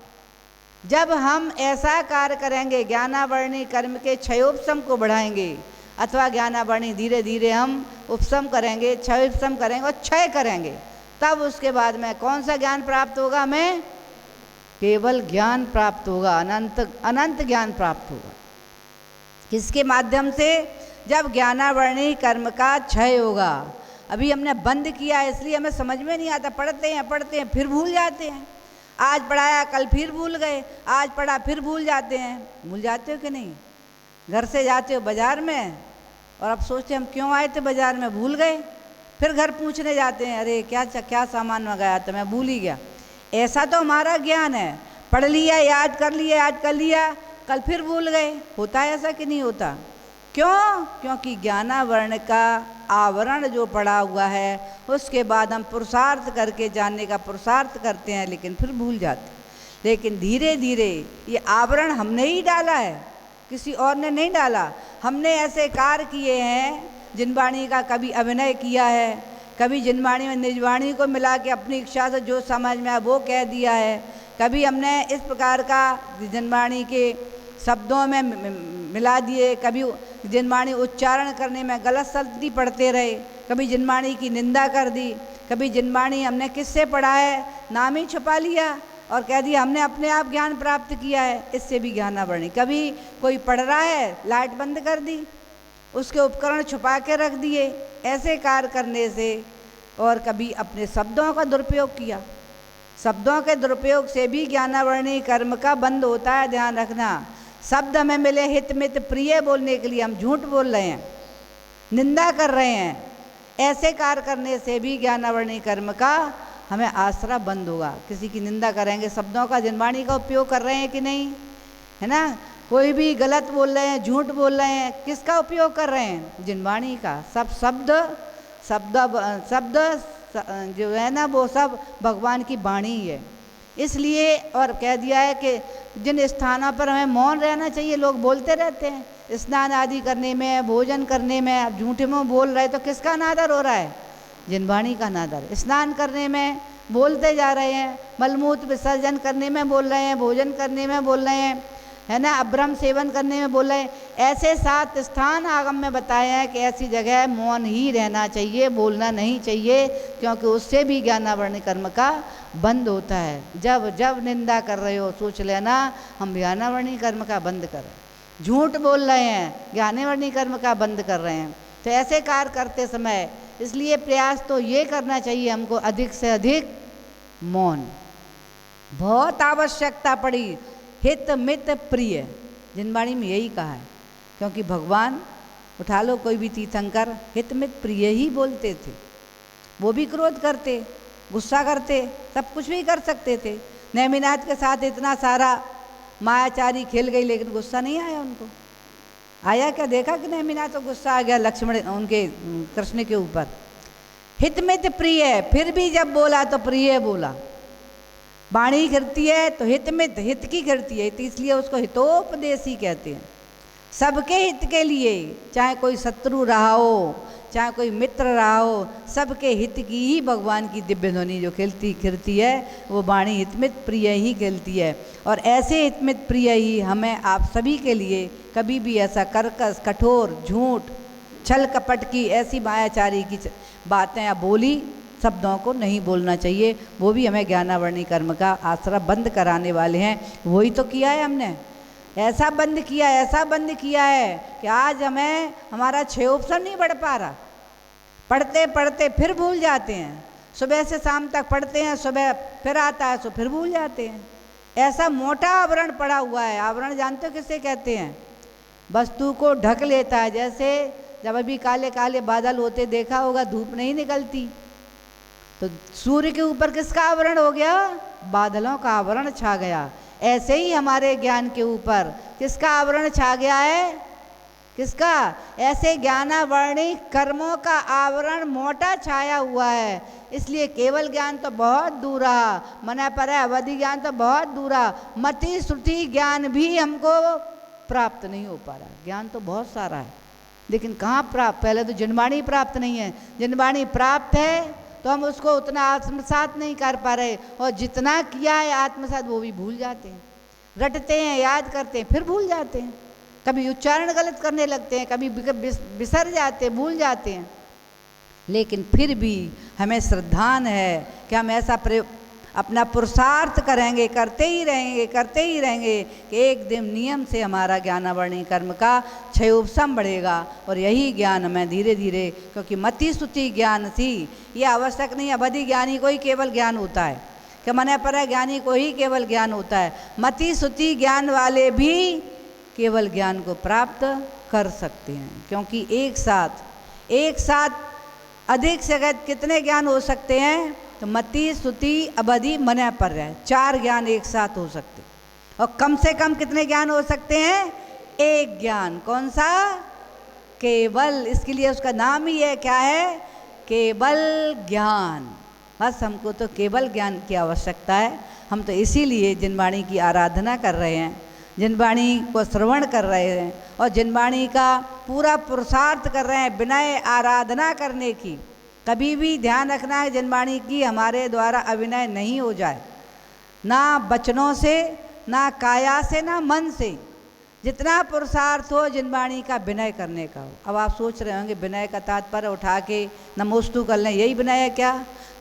जब हम ऐसा कार्य करेंगे, ज्ञानावरणी कर्म के क्षयोपशम को बढ़ाएंगे, अथवा ज्ञानावरणी धीरे धीरे हम उपशम करेंगे, क्षयोपशम करेंगे और क्षय करेंगे, तब उसके बाद में कौन सा ज्ञान प्राप्त होगा? हमें केवल ज्ञान प्राप्त होगा, अनंत ज्ञान प्राप्त होगा। किसके माध्यम से? जब ज्ञानावरणी कर्म का क्षय होगा। अभी हमने बंद किया है, इसलिए हमें समझ में नहीं आता। पढ़ते हैं फिर भूल जाते हैं। आज पढ़ाया, कल फिर भूल गए, आज पढ़ा फिर भूल जाते हैं। भूल जाते हो कि नहीं? घर से जाते हो बाजार में और अब सोचते हम क्यों आए थे बाजार में, भूल गए। फिर घर पूछने जाते हैं, अरे क्या सामान मंगाया था, मैं भूल ही गया। ऐसा तो हमारा ज्ञान है, पढ़ लिया, याद कर लिया, याद कर लिया, कल फिर भूल गए। होता है ऐसा कि नहीं होता? क्यों? क्योंकि ज्ञानावरण का आवरण जो पड़ा हुआ है, उसके बाद हम पुरुषार्थ करके जानने का पुरुषार्थ करते हैं, लेकिन फिर भूल जाते हैं। लेकिन धीरे धीरे ये आवरण हमने ही डाला है, किसी और ने नहीं डाला। हमने ऐसे कार्य किए हैं, जिनवाणी का कभी अभिनय किया है, कभी जिनवाणी में निजवाणी को मिला के अपनी इच्छा से जो समझ में आया वो कह दिया है। कभी हमने इस प्रकार का जिनवाणी के शब्दों में मिला दिए, कभी जिनवाणी उच्चारण करने में गलत शब्द पढ़ते रहे, कभी जिनवाणी की निंदा कर दी, कभी जिनवाणी हमने किससे पढ़ा है, नाम ही छुपा लिया और कह दिया हमने अपने आप ज्ञान प्राप्त किया है। इससे भी ज्ञानावरणी। कभी कोई पढ़ रहा है, लाइट बंद कर दी, उसके उपकरण छुपा के रख दिए, ऐसे कार्य करने से। और कभी अपने शब्दों का दुरुपयोग किया, शब्दों के दुरुपयोग से भी ज्ञानावरणी कर्म का बंद होता है। ध्यान रखना, शब्द हमें मिले हित मित प्रिय बोलने के लिए, हम झूठ बोल रहे हैं, निंदा कर रहे हैं, ऐसे कार्य करने से भी ज्ञानावरणी कर्म का हमें आसरा बंद होगा। किसी की निंदा करेंगे, शब्दों का जिनवाणी का उपयोग कर रहे हैं कि नहीं, है ना। कोई भी गलत बोल रहे हैं, झूठ बोल रहे हैं, किसका उपयोग कर रहे हैं? जिनवाणी का। सब शब्द जो है ना, वो सब भगवान की वाणी है। इसलिए और कह दिया है कि जिन स्थानों पर हमें मौन रहना चाहिए, लोग बोलते रहते हैं, स्नान आदि करने में, भोजन करने में। अब झूठे मुँह बोल रहे तो किसका अनादर हो रहा है? जिनवाणी का अनादर। स्नान करने में बोलते जा रहे हैं, मलमूत्र विसर्जन करने में बोल रहे हैं, भोजन करने में बोल रहे हैं, है ना, अब्रह्म सेवन करने में बोल रहे हैं। ऐसे 7 स्थान आगम में बताए हैं कि ऐसी जगह मौन ही रहना चाहिए, बोलना नहीं चाहिए, क्योंकि उससे भी ज्ञानावरणी कर्म का बंद होता है। जब जब निंदा कर रहे हो सोच लेना हम ज्ञानावरणी कर्म का बंद कर रहे हैं। झूठ बोल रहे हैं, ज्ञानावरणी कर्म का बंद कर रहे हैं। तो ऐसे कार्य करते समय इसलिए प्रयास तो ये करना चाहिए हमको, अधिक से अधिक मौन। बहुत आवश्यकता पड़ी हित मित प्रिय, जिनवाणी में यही कहा है। क्योंकि भगवान उठा लो कोई भी तीर्थंकर, हित मित प्रिय ही बोलते थे। वो भी क्रोध करते, गुस्सा करते, सब कुछ भी कर सकते थे, नेमिनाथ के साथ इतना सारा मायाचारी खेल गई, लेकिन गुस्सा नहीं आया उनको। आया क्या? देखा कि नेमिनाथ को गुस्सा आ गया लक्ष्मण उनके कृष्ण के ऊपर। हितमित प्रिय, फिर भी जब बोला तो प्रिय बोला। वाणी करती है तो हितमित, हित की करती है, तो इसलिए उसको हितोपदेशी कहते हैं। सबके हित के लिए, चाहे कोई शत्रु रहा हो, चाहे कोई मित्र रहा हो, सबके हित की ही भगवान की दिव्य ध्वनि जो खिलती है वो वाणी हितमित प्रिय ही खिलती है। और ऐसे हितमित प्रिय ही हमें आप सभी के लिए कभी भी ऐसा कर्कश, कठोर, झूठ, छल कपट की ऐसी मायाचारी की बातें या बोली शब्दों को नहीं बोलना चाहिए। वो भी हमें ज्ञानावर्णी कर्म का आश्रय बंद कराने वाले हैं। वही तो किया है हमने, ऐसा बंद किया, ऐसा बंद किया है कि आज हमें हमारा 6 उपसम नहीं बढ़ पा रहा। पढ़ते पढ़ते फिर भूल जाते हैं, सुबह से शाम तक पढ़ते हैं, सुबह फिर आता है तो फिर भूल जाते हैं। ऐसा मोटा आवरण पड़ा हुआ है। आवरण जानते हो किसे कहते हैं? वस्तु को ढक लेता है। जैसे जब अभी काले काले बादल होते देखा होगा, धूप नहीं निकलती, तो सूर्य के ऊपर किसका आवरण हो गया? बादलों का आवरण छा गया। ऐसे ही हमारे ज्ञान के ऊपर किसका आवरण छा गया है? किसका? ऐसे ज्ञानावर्णी कर्मों का आवरण मोटा छाया हुआ है। इसलिए केवल ज्ञान तो बहुत दूर रहा, मना पर है अवधि ज्ञान तो बहुत दूर रहा, मति श्रुति ज्ञान भी हमको प्राप्त नहीं हो पा रहा। ज्ञान तो बहुत सारा है, लेकिन कहाँ प्राप्त? पहले तो जिनवाणी प्राप्त नहीं है। जिनवाणी प्राप्त है तो हम उसको उतना आत्मसात नहीं कर पा रहे, और जितना किया है आत्मसात वो भी भूल जाते हैं। रटते हैं, याद करते हैं, फिर भूल जाते हैं। कभी उच्चारण गलत करने लगते हैं, कभी बिसर जाते हैं, भूल जाते हैं। लेकिन फिर भी हमें श्रद्धान है कि हम ऐसा अपना पुरुषार्थ करेंगे, करते ही रहेंगे कि एक दिन नियम से हमारा ज्ञानावर्णी कर्म का क्षयोपशम बढ़ेगा। और यही ज्ञान हमें धीरे धीरे, क्योंकि मति श्रुति ज्ञान थी, ये आवश्यक नहीं अवधि ज्ञानी को ही केवल ज्ञान होता है, कि मने पर ज्ञानी को ही केवल ज्ञान होता है। मति श्रुति ज्ञान वाले भी केवल ज्ञान को प्राप्त कर सकते हैं, क्योंकि एक साथ अधिक से अधिक कितने ज्ञान हो सकते हैं? तो मति श्रुति अवधि मने पर है, 4 ज्ञान एक साथ हो सकते। और कम से कम कितने ज्ञान हो सकते हैं? एक ज्ञान। कौन सा? केवल। इसके लिए उसका नाम ही है, क्या है? केवल ज्ञान। बस हमको तो केवल ज्ञान की आवश्यकता है। हम तो इसीलिए जिनवाणी की आराधना कर रहे हैं, जिनवाणी को श्रवण कर रहे हैं, और जिनवाणी का पूरा पुरुषार्थ कर रहे हैं विनय आराधना करने की। कभी भी ध्यान रखना है जिनवाणी की हमारे द्वारा अभिनय नहीं हो जाए, ना वचनों से, ना काया से, ना मन से। जितना पुरुषार्थ हो जिनवाणी का विनय करने का हो। अब आप सोच रहे होंगे विनय का तात्पर्य उठा के नमोस्तु कर लें, यही विनय है क्या?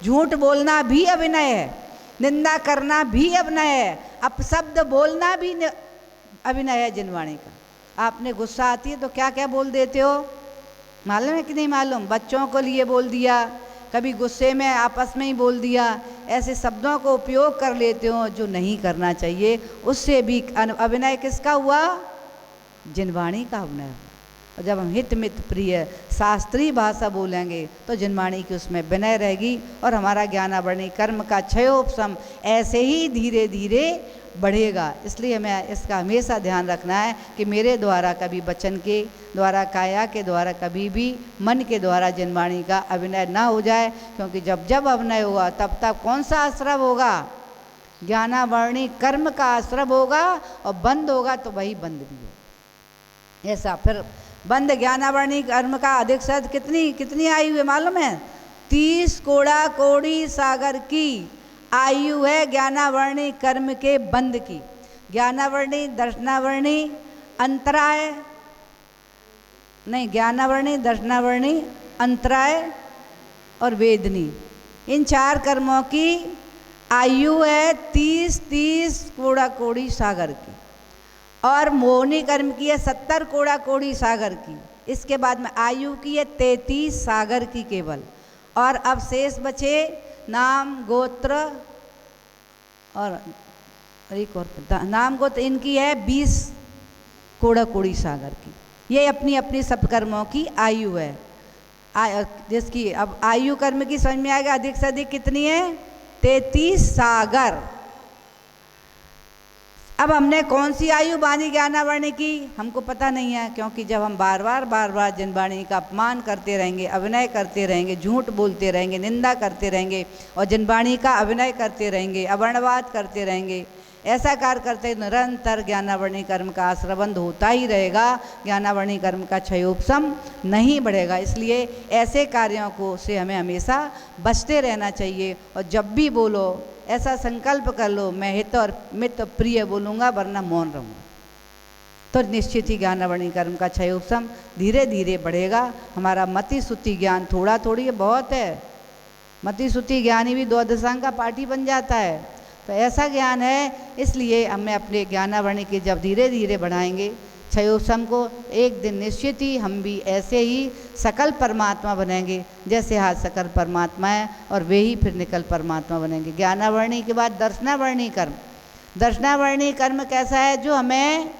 झूठ बोलना भी अभिनय है, निंदा करना भी अभिनय है, अपशब्द बोलना भी अभिनय है जिनवाणी का। आपने गुस्सा आती है तो क्या क्या बोल देते हो, मालूम है कि नहीं मालूम? बच्चों को लिए बोल दिया, कभी गुस्से में आपस में ही बोल दिया, ऐसे शब्दों को उपयोग कर लेते हो जो नहीं करना चाहिए। उससे भी अभिनय किसका हुआ? जिनवाणी का अभिनय। और जब हम हित मित प्रिय शास्त्रीय भाषा बोलेंगे तो जिनवाणी की उसमें विनय रहेगी, और हमारा ज्ञानावर्णी कर्म का क्षयोपशम ऐसे ही धीरे धीरे बढ़ेगा। इसलिए हमें इसका हमेशा ध्यान रखना है कि मेरे द्वारा कभी वचन के द्वारा, काया के द्वारा, कभी भी मन के द्वारा जिनवाणी का अभिनय ना हो जाए। क्योंकि जब जब अभिनय होगा तब तब कौन सा आश्रव होगा? ज्ञानावर्णी कर्म का आश्रव होगा, और बंद होगा तो वही बंद भी हो। ऐसा फिर बंद ज्ञानावर्णी कर्म का अधिक से अधिक कितनी आयु है मालूम है? 30 कोड़ा कोड़ी सागर की आयु है ज्ञानावर्णी कर्म के बंद की। ज्ञानावर्णी, दर्शनावर्णी, अंतराय नहीं, ज्ञानावर्णी, दर्शनावर्णी, अंतराय और वेदनी, इन 4 कर्मों की आयु है 30 कोड़ा कोड़ी सागर की। और मोहनी कर्म की है 70 कोड़ा कोड़ी सागर की। इसके बाद में आयु की है 33 सागर की केवल। और अब शेष बचे नाम गोत्र और एक और नाम गोत्र, इनकी है 20 कोड़ा कोड़ी सागर की। ये अपनी अपनी सब कर्मों की आयु है। जिसकी अब आयु कर्म की समझ में आएगा अधिक से अधिक कितनी है? 33 सागर। अब हमने कौन सी आयु बानी ज्ञानावर्णी की हमको पता नहीं है, क्योंकि जब हम बार बार जनवाणी का अपमान करते रहेंगे, अभिनय करते रहेंगे, झूठ बोलते रहेंगे, निंदा करते रहेंगे और जनवाणी का अभिनय करते रहेंगे, अवर्णवाद करते रहेंगे, ऐसा कार्य करते निरंतर ज्ञानावर्णी कर्म का आश्रबंध होता ही रहेगा, ज्ञानावर्णी कर्म का क्षयोपशम नहीं बढ़ेगा। इसलिए ऐसे कार्यों को से हमें हमेशा बचते रहना चाहिए। और जब भी बोलो ऐसा संकल्प कर लो, मैं हित और मित प्रिय बोलूँगा वरना मौन रहूँगा, तो निश्चित ही ज्ञानावर्णी कर्म का क्षयोपशम धीरे धीरे बढ़ेगा। हमारा मति श्रुति ज्ञान थोड़ा थोड़ी बहुत है, मति श्रुति ज्ञान ही भी द्वादशांग का पाठी बन जाता है, तो ऐसा ज्ञान है। इसलिए हमें अपने ज्ञानावर्णी के जब धीरे धीरे बढ़ाएंगे क्षयोपशम को, एक दिन निश्चित ही हम भी ऐसे ही सकल परमात्मा बनेंगे, जैसे आज सकल परमात्मा है और वे ही फिर निकल परमात्मा बनेंगे। ज्ञानावर्णी के बाद दर्शनावर्णी कर्म। दर्शनावर्णी कर्म कैसा है? जो हमें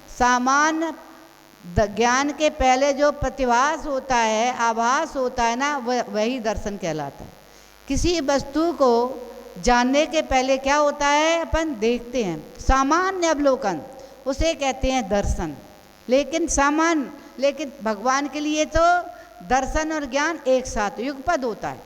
सामान्य ज्ञान के पहले जो प्रतिभास होता है, आभास होता है ना, वही दर्शन कहलाता है। किसी वस्तु को जानने के पहले क्या होता है? अपन देखते हैं, सामान्य अवलोकन, उसे कहते हैं दर्शन। लेकिन भगवान के लिए तो दर्शन और ज्ञान एक साथ युगपद होता है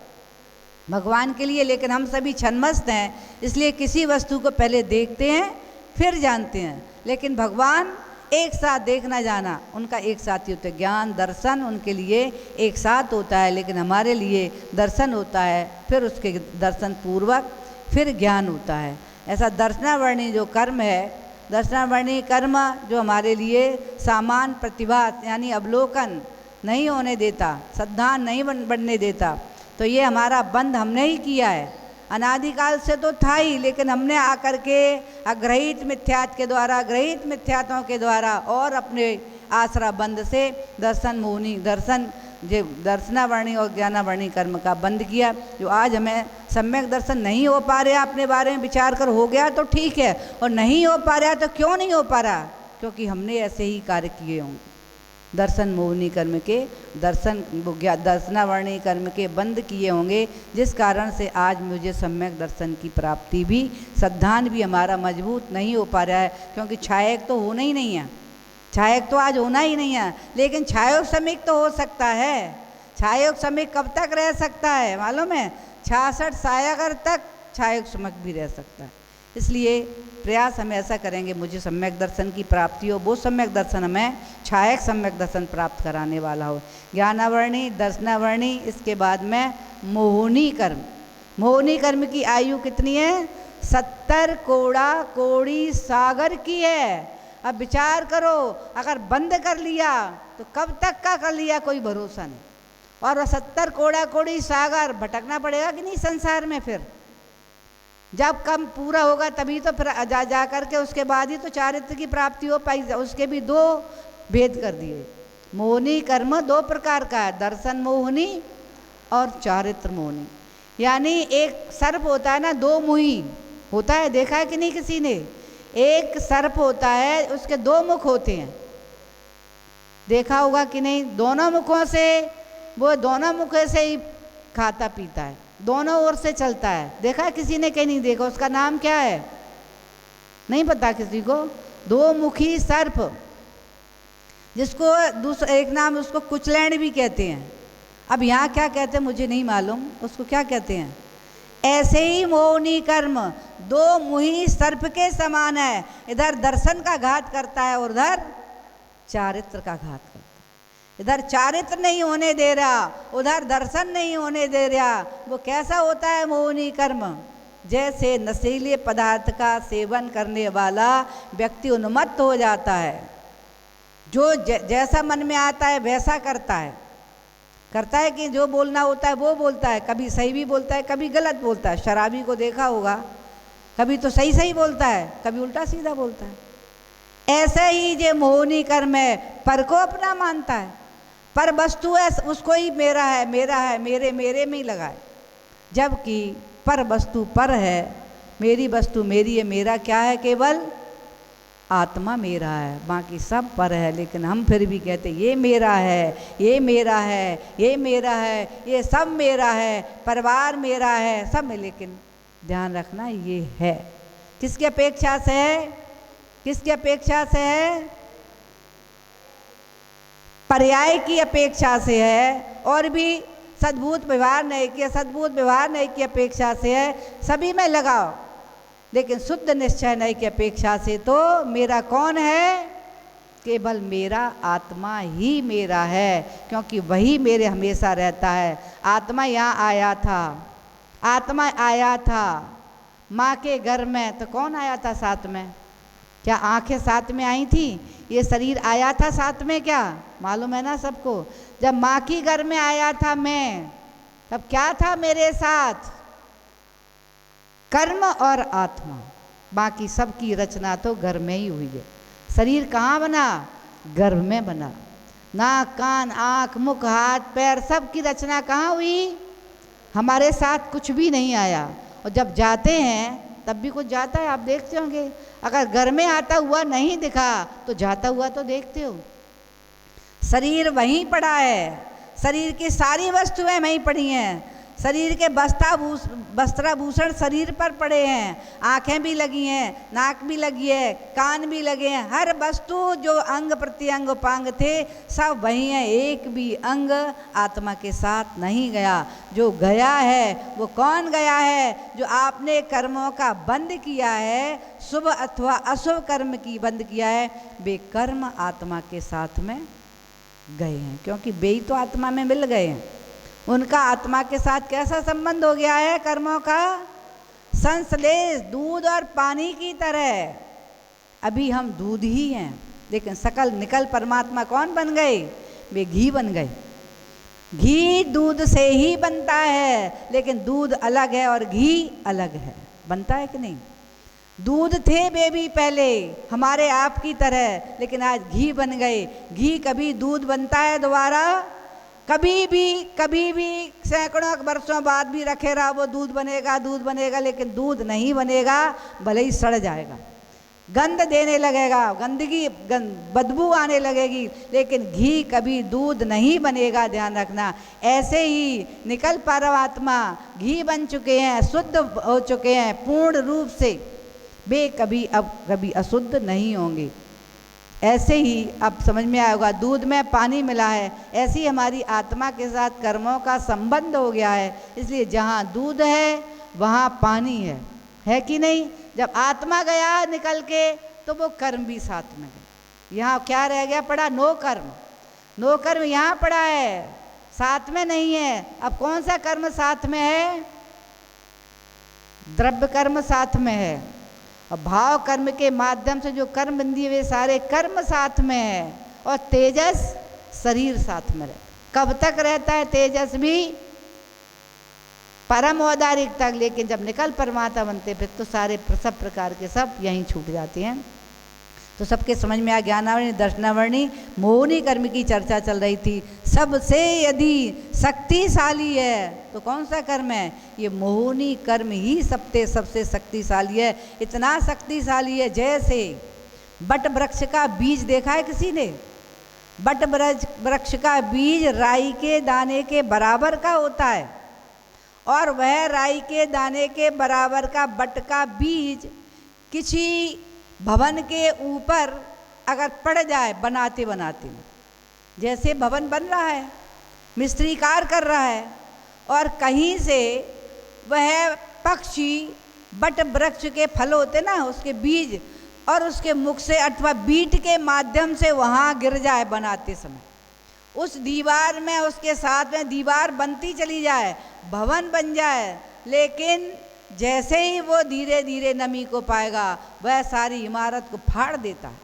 भगवान के लिए। लेकिन हम सभी छन्मस्त हैं, इसलिए किसी वस्तु को पहले देखते हैं फिर जानते हैं। लेकिन भगवान एक साथ देखना जाना उनका एक साथ ही होता है। ज्ञान दर्शन उनके लिए एक साथ होता है, लेकिन हमारे लिए दर्शन होता है, फिर उसके दर्शन पूर्वक फिर ज्ञान होता है। ऐसा दर्शनावर्णी जो कर्म है, दर्शनावर्णी कर्म जो हमारे लिए सामान प्रतिभा यानी अवलोकन नहीं होने देता, श्रद्धा नहीं बनने देता, तो ये हमारा बंध हमने ही किया है। अनादिकाल से तो था ही, लेकिन हमने आकर के अग्रहित मिथ्यात्व के द्वारा, ग्रहित मिथ्यात्वों के द्वारा और अपने आसरा बंध से दर्शन मोहनी दर्शनावर्णी और ज्ञानावर्णी कर्म का बंद किया। जो आज हमें सम्यक दर्शन नहीं हो पा रहा, अपने बारे में विचार कर हो गया तो ठीक है, और नहीं हो पा रहा तो क्यों नहीं हो पा रहा? क्योंकि हमने ऐसे ही कार्य किए होंगे। दर्शन मोहनी कर्म के दर्शनावर्णी कर्म के बंद किए होंगे, जिस कारण से आज मुझे सम्यक दर्शन की प्राप्ति भी, सिद्धांत भी हमारा मजबूत नहीं हो पा रहा है। क्योंकि छायक तो होना ही नहीं है, छायक तो आज होना ही नहीं है, लेकिन छायोग समीक तो हो सकता है। छायोग समीक कब तक रह सकता है मालूम है? 66 सायागर तक छायोग समीक भी रह सकता है। इसलिए प्रयास हम ऐसा करेंगे, मुझे सम्यक दर्शन की प्राप्ति हो, वो सम्यक दर्शन हमें छायक सम्यक दर्शन प्राप्त कराने वाला हो। ज्ञानावर्णी, दर्शनावर्णी, इसके बाद में मोहनी कर्म। मोहनी कर्म की आयु कितनी है? 70 कोड़ा कोड़ी सागर की है। अब विचार करो, अगर बंद कर लिया तो कब तक का कर लिया कोई भरोसा नहीं। और 70 कोड़ा कोड़ी सागर, भटकना पड़ेगा कि नहीं संसार में? फिर जब कम पूरा होगा तभी तो फिर जा कर के उसके बाद ही तो चारित्र की प्राप्ति हो पाई। उसके भी 2 भेद कर दिए। मोहनी कर्म 2 प्रकार का है, दर्शन मोहनी और चारित्र मोहनी। यानी एक सर्प होता है ना, 2 मुही होता है, देखा है कि नहीं किसी ने? एक सर्प होता है, उसके 2 मुख होते हैं, देखा होगा कि नहीं? दोनों मुखों से वो दोनों मुखों से ही खाता पीता है, दोनों ओर से चलता है। देखा है किसी ने? कहीं नहीं देखा। उसका नाम क्या है? नहीं पता किसी को? 2 मुखी सर्प, जिसको दूसरा एक नाम उसको कुचलैंड भी कहते हैं। अब यहाँ क्या कहते हैं मुझे नहीं मालूम, उसको क्या कहते हैं। ऐसे ही मोहनी कर्म 2 मुही सर्प के समान है, इधर दर्शन का घात करता है और उधर चारित्र का घात करता है। इधर चारित्र नहीं होने दे रहा, उधर दर्शन नहीं होने दे रहा। वो कैसा होता है मोहनी कर्म? जैसे नशीले पदार्थ का सेवन करने वाला व्यक्ति उन्मत्त हो जाता है, जो जैसा मन में आता है वैसा करता है कि जो बोलना होता है वो बोलता है, कभी सही भी बोलता है, कभी गलत बोलता है। शराबी को देखा होगा, कभी तो सही सही बोलता है, कभी उल्टा सीधा बोलता है। ऐसे ही जो मोहनी कर्म है, पर को अपना मानता है, पर वस्तु है उसको ही मेरा है, मेरा है, मेरे में ही लगाए। जबकि पर वस्तु पर है, मेरी वस्तु मेरी है, मेरा क्या है? केवल आत्मा मेरा है, बाकी सब पर है। लेकिन हम फिर भी कहते ये मेरा है, ये मेरा है, ये मेरा है, ये सब मेरा है, परिवार मेरा है, सब में। लेकिन ध्यान रखना ये है किसकी अपेक्षा से है? किसकी अपेक्षा से है? पर्याय की अपेक्षा से है, और भी सद्भूत व्यवहार नहीं किया, सद्भूत व्यवहार नहीं की अपेक्षा से है, सभी में लगाओ, लेकिन शुद्ध निश्चय नहीं की अपेक्षा से तो मेरा कौन है? केवल मेरा आत्मा ही मेरा है, क्योंकि वही मेरे हमेशा रहता है। आत्मा यहाँ आया था, आत्मा आया था माँ के घर में, तो कौन आया था साथ में? क्या आंखें साथ में आई थी? ये शरीर आया था साथ में? क्या मालूम है ना सबको? जब माँ की घर में आया था मैं, तब क्या था मेरे साथ? कर्म और आत्मा। बाकी सबकी रचना तो घर में ही हुई है। शरीर कहाँ बना? गर्भ में बना। नाक, कान, आँख, मुख, हाथ, पैर, सब की रचना कहाँ हुई? हमारे साथ कुछ भी नहीं आया। और जब जाते हैं तब भी कुछ जाता है, आप देखते होंगे। अगर घर में आता हुआ नहीं दिखा तो जाता हुआ तो देखते हो। शरीर वहीं पड़ा है, शरीर की सारी वस्तुएं वहीं पड़ी हैं, शरीर के वस्त्राभूषण शरीर पर पड़े हैं, आंखें भी लगी हैं, नाक भी लगी है, कान भी लगे हैं, हर वस्तु जो अंग प्रत्यंग उपांग थे सब वही हैं। एक भी अंग आत्मा के साथ नहीं गया। जो गया है वो कौन गया है? जो आपने कर्मों का बंद किया है, शुभ अथवा अशुभ कर्म की बंद किया है, वे कर्म आत्मा के साथ में गए हैं, क्योंकि वे ही तो आत्मा में मिल गए हैं। उनका आत्मा के साथ कैसा संबंध हो गया है? कर्मों का संश्लेष, दूध और पानी की तरह। अभी हम दूध ही हैं, लेकिन सकल निकल परमात्मा कौन बन गए? वे घी बन गए। घी दूध से ही बनता है, लेकिन दूध अलग है और घी अलग है। बनता है कि नहीं? दूध थे वे भी पहले हमारे आप की तरह, लेकिन आज घी बन गए। घी कभी दूध बनता है दोबारा? कभी भी सैकड़ों वर्षों बाद भी रखे रहा वो दूध बनेगा, लेकिन दूध नहीं बनेगा, भले ही सड़ जाएगा, गंध देने लगेगा, बदबू आने लगेगी, लेकिन घी कभी दूध नहीं बनेगा, ध्यान रखना। ऐसे ही निकल परमात्मा घी बन चुके हैं, शुद्ध हो चुके हैं पूर्ण रूप से, वे कभी अशुद्ध नहीं होंगे। ऐसे ही अब समझ में आएगा, दूध में पानी मिला है, ऐसे ही हमारी आत्मा के साथ कर्मों का संबंध हो गया है। इसलिए जहाँ दूध है वहाँ पानी है कि नहीं? जब आत्मा गया निकल के तो वो कर्म भी साथ में गए। यहाँ क्या रह गया पड़ा? नो कर्म। नो कर्म यहाँ पड़ा है, साथ में नहीं है। अब कौन सा कर्म साथ में है? द्रव्य कर्म साथ में है, और भाव कर्म के माध्यम से जो कर्म बंदी वे सारे कर्म साथ में है, और तेजस शरीर साथ में रहता। कब तक रहता है तेजस भी? परम औदारिक तक। लेकिन जब निकल परमात्मा बनते फिर तो सारे सब प्रकार के सब यहीं छूट जाते हैं। तो सबके समझ में आ, ज्ञानावरणी दर्शनावरणी मोहनी कर्म की चर्चा चल रही थी। सबसे यदि शक्तिशाली है तो कौन सा कर्म है? ये मोहनी कर्म ही सबसे शक्तिशाली है। इतना शक्तिशाली है जैसे बट वृक्ष का बीज देखा है किसी ने? बट वृक्ष का बीज राई के दाने के बराबर का होता है, और वह राई के दाने के बराबर का बट का बीज किसी भवन के ऊपर अगर पड़ जाए, बनाते बनाते, जैसे भवन बन रहा है, मिस्त्री कार्य कर रहा है, और कहीं से वह पक्षी बट वृक्ष के फल होते ना, उसके बीज, और उसके मुख से अथवा बीट के माध्यम से वहाँ गिर जाए बनाते समय, उस दीवार में उसके साथ में दीवार बनती चली जाए, भवन बन जाए, लेकिन जैसे ही वो धीरे धीरे नमी को पाएगा वह सारी इमारत को फाड़ देता है।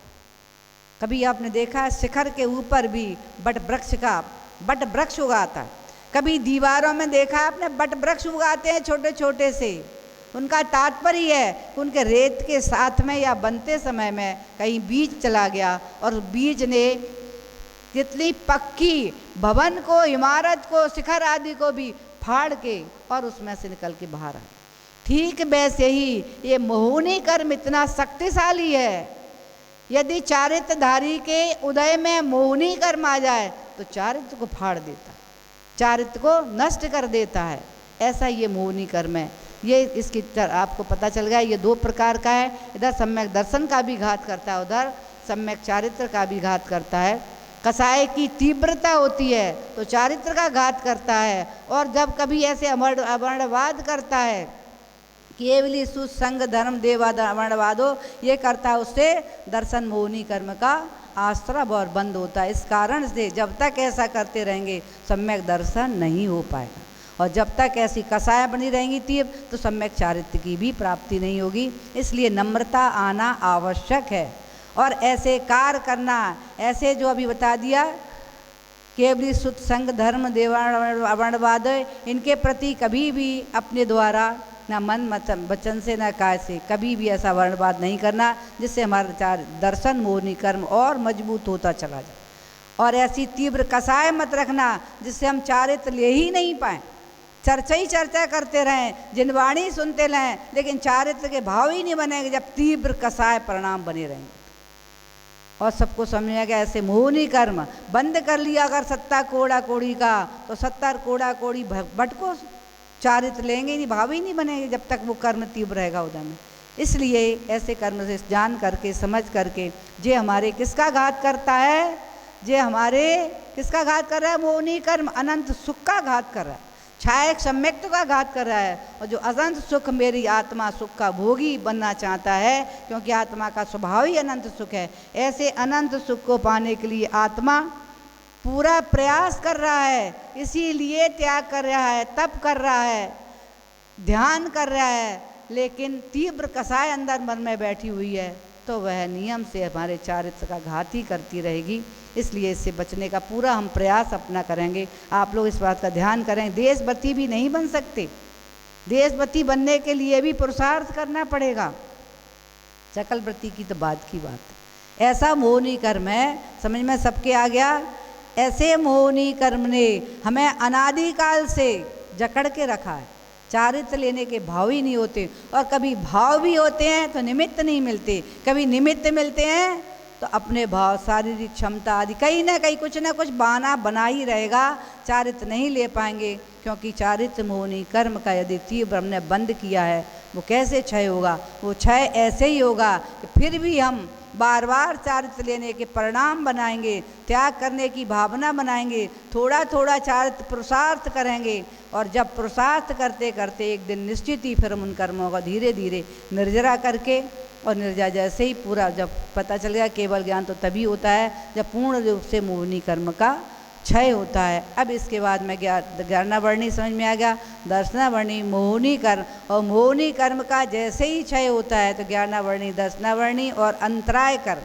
कभी आपने देखा है शिखर के ऊपर भी बट वृक्ष उगाता है। कभी दीवारों में देखा आपने बट वृक्ष उगाते हैं छोटे छोटे से। उनका तात्पर्य है उनके रेत के साथ में या बनते समय में कहीं बीज चला गया, और बीज ने कितनी पक्की भवन को, इमारत को, शिखर आदि को भी फाड़ के और उसमें से निकल के बाहर आए। ठीक वैसे ही ये मोहनी कर्म इतना शक्तिशाली है, यदि चारित्रधारी के उदय में मोहनी कर्म आ जाए तो चारित्र को फाड़ देता है, चारित्र को नष्ट कर देता है। ऐसा ये मोहनी कर्म है। ये इसकी आपको पता चल गया, ये 2 प्रकार का है। इधर सम्यक दर्शन का भी घात करता है, उधर सम्यक चारित्र का भी घात करता है। कसाय की तीव्रता होती है तो चारित्र का घात करता है, और जब कभी ऐसे अवर्णवाद करता है, केवली सुसंग धर्म देवाद अवर्णवादो, ये करता है, उससे दर्शन मोहनी कर्म का आश्रय और बंद होता है। इस कारण से जब तक ऐसा करते रहेंगे सम्यक दर्शन नहीं हो पाएगा, और जब तक ऐसी कसाय बनी रहेंगी तीव्र तो सम्यक चारित्र की भी प्राप्ति नहीं होगी। इसलिए नम्रता आना आवश्यक है, और ऐसे कार्य करना, ऐसे जो अभी बता दिया केवली शुद्ध संग धर्म देवाण अवर्णवाद, इनके प्रति कभी भी अपने द्वारा ना मन वचन से ना काय से कभी भी ऐसा वर्णवाद नहीं करना, जिससे हमारा दर्शन मोहनी कर्म और मजबूत होता चला जाए। और ऐसी तीव्र कसाय मत रखना जिससे हम चारित्र ले ही नहीं पाए, चर्चा ही चर्चा करते रहें, जिनवाणी सुनते रहें, लेकिन चारित्र के भाव ही नहीं बनेंगे जब तीव्र कसाय परिणाम बने रहेंगे। और सबको समझ गया, ऐसे मोहनी कर्म बंद कर लिया अगर 70 कोड़ा कोड़ी का, तो 70 कोड़ा कोड़ी भटको चारित्र लेंगे नहीं, भाव ही नहीं बनेंगे जब तक वो कर्म तीव्र रहेगा उधर में। इसलिए ऐसे कर्म से जान करके समझ करके जे हमारे किसका घात करता है, जे हमारे किसका घात कर रहा है, मोहनी कर्म अनंत सुख का घात कर रहा है, छायक सम्यक्त का घात कर रहा है। और जो अनंत सुख, मेरी आत्मा सुख का भोगी बनना चाहता है, क्योंकि आत्मा का स्वभाव ही अनंत सुख है, ऐसे अनंत सुख को पाने के लिए आत्मा पूरा प्रयास कर रहा है, इसीलिए त्याग कर रहा है, तप कर रहा है, ध्यान कर रहा है, लेकिन तीव्र कसाय अंदर मन में बैठी हुई है, तो वह नियम से हमारे चारित्र का घात ही करती रहेगी। इसलिए इससे बचने का पूरा हम प्रयास अपना करेंगे। आप लोग इस बात का ध्यान करें, देशभक्ति भी नहीं बन सकते, देशभक्ति बनने के लिए भी पुरुषार्थ करना पड़ेगा। चकलवृत्ति की तो बाद की बात है, ऐसा मोहनी कर्म है, समझ में सबके आ गया। ऐसे मोहनी कर्म ने हमें अनादिकाल से जकड़ के रखा है, चारित्र लेने के भाव ही नहीं होते, और कभी भाव भी होते हैं तो निमित्त नहीं मिलते, कभी निमित्त मिलते हैं तो अपने भाव, शारीरिक क्षमता आदि कहीं ना कहीं कुछ ना कुछ बहाना बना ही रहेगा, चारित्र नहीं ले पाएंगे। क्योंकि चारित्र मोहनी कर्म का यदि तीव्र हमने बंद किया है, वो कैसे क्षय होगा, वो क्षय ऐसे ही होगा कि फिर भी हम बार बार चारित्र लेने के परिणाम बनाएंगे, त्याग करने की भावना बनाएंगे, थोड़ा थोड़ा चारित्र पुरुषार्थ करेंगे, और जब पुरुषार्थ करते करते एक दिन निश्चित ही फिर हम उन कर्मों का धीरे धीरे निर्जरा करके, और निर्जरा जैसे ही पूरा जब पता चल गया, केवल ज्ञान तो तभी होता है जब पूर्ण रूप से मोहनी कर्म का क्षय होता है। अब इसके बाद में ज्ञानावर्णी समझ में आ गया, दर्शनावर्णी मोहनी कर्म, और मोहनी कर्म का जैसे ही क्षय होता है तो ज्ञानावर्णी, दर्शनावर्णी और अंतराय कर्म,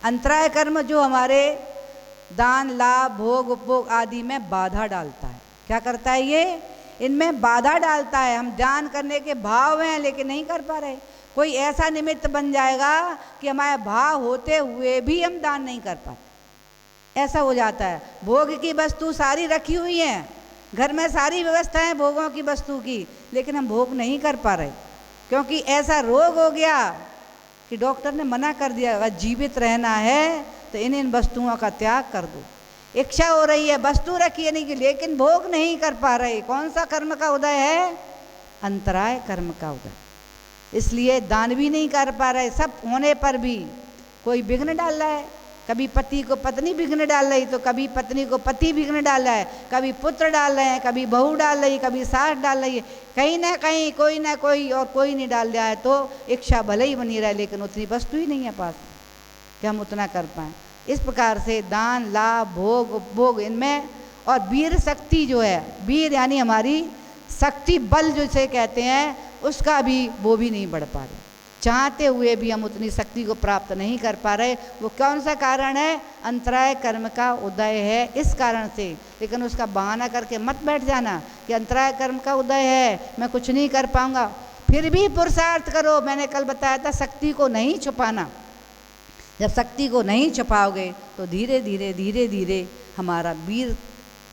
अंतराय कर्म जो हमारे दान, लाभ, भोग, उपभोग आदि में बाधा डालता है। क्या करता है ये? इनमें बाधा डालता है। हम दान करने के भाव हैं लेकिन नहीं कर पा रहे, कोई ऐसा निमित्त बन जाएगा कि हमारे भाव होते हुए भी हम दान नहीं कर पाते, ऐसा हो जाता है। भोग की वस्तु सारी रखी हुई हैं, घर में सारी व्यवस्थाएं भोगों की वस्तु की, लेकिन हम भोग नहीं कर पा रहे, क्योंकि ऐसा रोग हो गया कि डॉक्टर ने मना कर दिया, अगर जीवित रहना है तो इन वस्तुओं का त्याग कर दो। इच्छा हो रही है, वस्तु रखी है नहीं कि, लेकिन भोग नहीं कर पा रहे। कौन सा कर्म का उदय है? अंतराय कर्म का उदय। इसलिए दान भी नहीं कर पा रहे, सब होने पर भी कोई विघ्न डाल रहा है। कभी पति को पत्नी विघ्न डाल रही, तो कभी पत्नी को पति विघ्न डाल रहा है, कभी पुत्र डाल रहे हैं, कभी बहू डाल रही, कभी सास डाल रही है, कहीं ना कहीं कोई ना कोई, और कोई नहीं डाल रहा है। तो इच्छा भले ही बनी रहे लेकिन उतनी वस्तु ही नहीं है पास कि हम उतना कर पाएँ। इस प्रकार से दान, लाभ, भोग, उपभोग इनमें, और वीर शक्ति जो है, वीर यानी हमारी शक्ति, बल जिसे कहते हैं, उसका भी वो भी नहीं बढ़ पा रहे, चाहते हुए भी हम उतनी शक्ति को प्राप्त नहीं कर पा रहे। वो कौन सा कारण है? अंतराय कर्म का उदय है, इस कारण से। लेकिन उसका बहाना करके मत बैठ जाना कि अंतराय कर्म का उदय है, मैं कुछ नहीं कर पाऊंगा। फिर भी पुरुषार्थ करो। मैंने कल बताया था, शक्ति को नहीं छुपाना। जब शक्ति को नहीं छुपाओगे तो धीरे धीरे धीरे धीरे हमारा वीर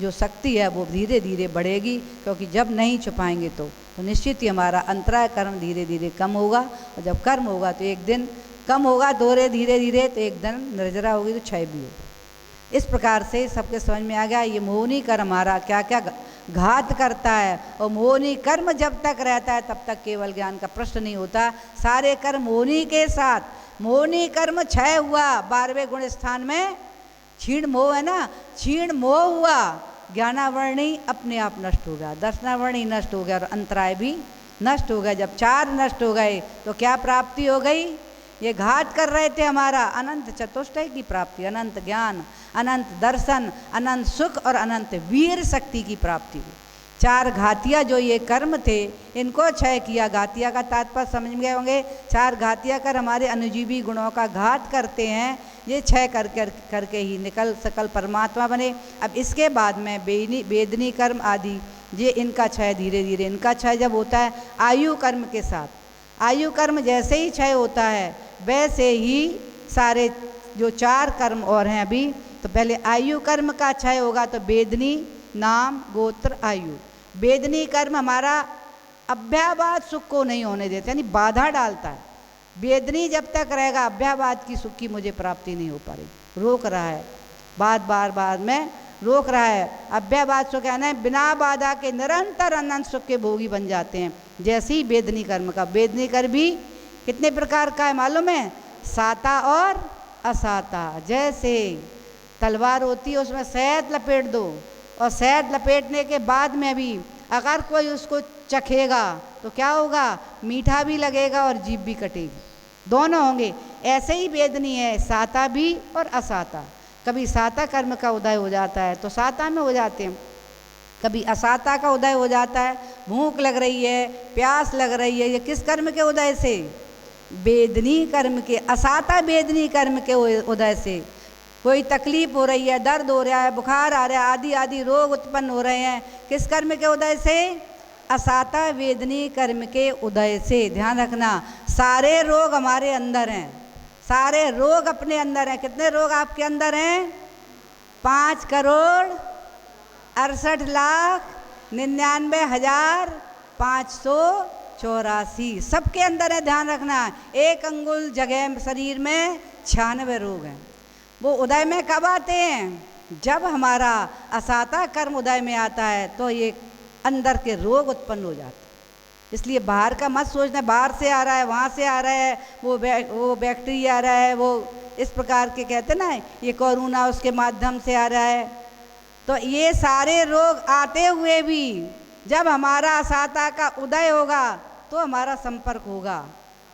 जो शक्ति है वो धीरे धीरे बढ़ेगी, क्योंकि जब नहीं छुपाएंगे तो निश्चित ही हमारा अंतराय कर्म धीरे धीरे कम होगा, और जब कर्म होगा तो एक दिन कम होगा, धीरे धीरे तो एक दिन निर्जरा होगी तो क्षय भी होगा। इस प्रकार से सबके समझ में आ गया। ये मोहनी कर्म हमारा क्या क्या घात करता है। और मोहनी कर्म जब तक रहता है तब तक केवल ज्ञान का प्रश्न नहीं होता। सारे कर्म मोहनी के साथ, मोहनी कर्म क्षय हुआ 12वें गुण स्थान में, क्षीण मोह है ना, क्षीण मोह हुआ, ज्ञानावर्णी अपने आप नष्ट हो गया, दर्शनावर्णी नष्ट हो गया और अंतराय भी नष्ट हो गया। जब चार नष्ट हो गए तो क्या प्राप्ति हो गई? ये घात कर रहे थे हमारा अनंत चतुष्टय की प्राप्ति, अनंत ज्ञान, अनंत दर्शन, अनंत सुख और अनंत वीर शक्ति की प्राप्ति हुई। चार घातिया जो ये कर्म थे इनको क्षय किया। घातिया का तात्पर्य समझ गए होंगे, चार घातिया कर हमारे अनुजीवी गुणों का घात करते हैं, ये क्षय करके ही निकल सकल परमात्मा बने। अब इसके बाद में वेदनी कर्म आदि ये इनका क्षय धीरे धीरे, इनका क्षय जब होता है आयु कर्म के साथ, आयु कर्म जैसे ही क्षय होता है वैसे ही सारे जो चार कर्म और हैं अभी, तो पहले आयु कर्म का क्षय होगा तो वेदनी, नाम, गोत्र, आयु। वेदनी कर्म हमारा अभ्यावाद सुख को नहीं होने देता, यानी बाधा डालता है। वेदनी जब तक रहेगा अभ्यावाद की सुख की मुझे प्राप्ति नहीं हो पा रही, रोक रहा है, बार में रोक रहा है। अभ्यावाद सुख कहना है बिना बाधा के निरंतर अनंत सुख के भोगी बन जाते हैं। जैसे ही वेदनी कर्म का, वेदनी कर्म भी कितने प्रकार का है मालूम है? साता और असाता। जैसे तलवार होती है उसमें शहद लपेट दो और शहद लपेटने के बाद में भी अगर कोई उसको चखेगा तो क्या होगा? मीठा भी लगेगा और जीभ भी कटेगी, दोनों होंगे। ऐसे ही वेदनी है, साता भी और असाता। कभी साता कर्म का उदय हो जाता है तो साता में हो जाते हैं, कभी असाता का उदय हो जाता है। भूख लग रही है, प्यास लग रही है, ये किस कर्म के उदय से? वेदनी कर्म के, असाता वेदनी कर्म के उदय से। कोई तकलीफ हो रही है, दर्द हो रहा है, बुखार आ रहा है, आदि आदि रोग उत्पन्न हो रहे हैं, किस कर्म के उदय से? असाता वेदनी कर्म के उदय से। ध्यान रखना, सारे रोग हमारे अंदर हैं, सारे रोग अपने अंदर हैं। कितने रोग आपके अंदर हैं? 5,68,99,584 सबके अंदर है। ध्यान रखना, एक अंगुल जगह शरीर में 96 रोग हैं। वो उदय में कब आते हैं? जब हमारा असाता कर्म उदय में आता है तो ये अंदर के रोग उत्पन्न हो जाते हैं। इसलिए बाहर का मत सोचना, बाहर से आ रहा है, वहाँ से आ रहा है, वो बैक्टीरिया आ रहा है, वो इस प्रकार के कहते ना, ये कोरोना उसके माध्यम से आ रहा है। तो ये सारे रोग आते हुए भी जब हमारा असाता का उदय होगा तो हमारा संपर्क होगा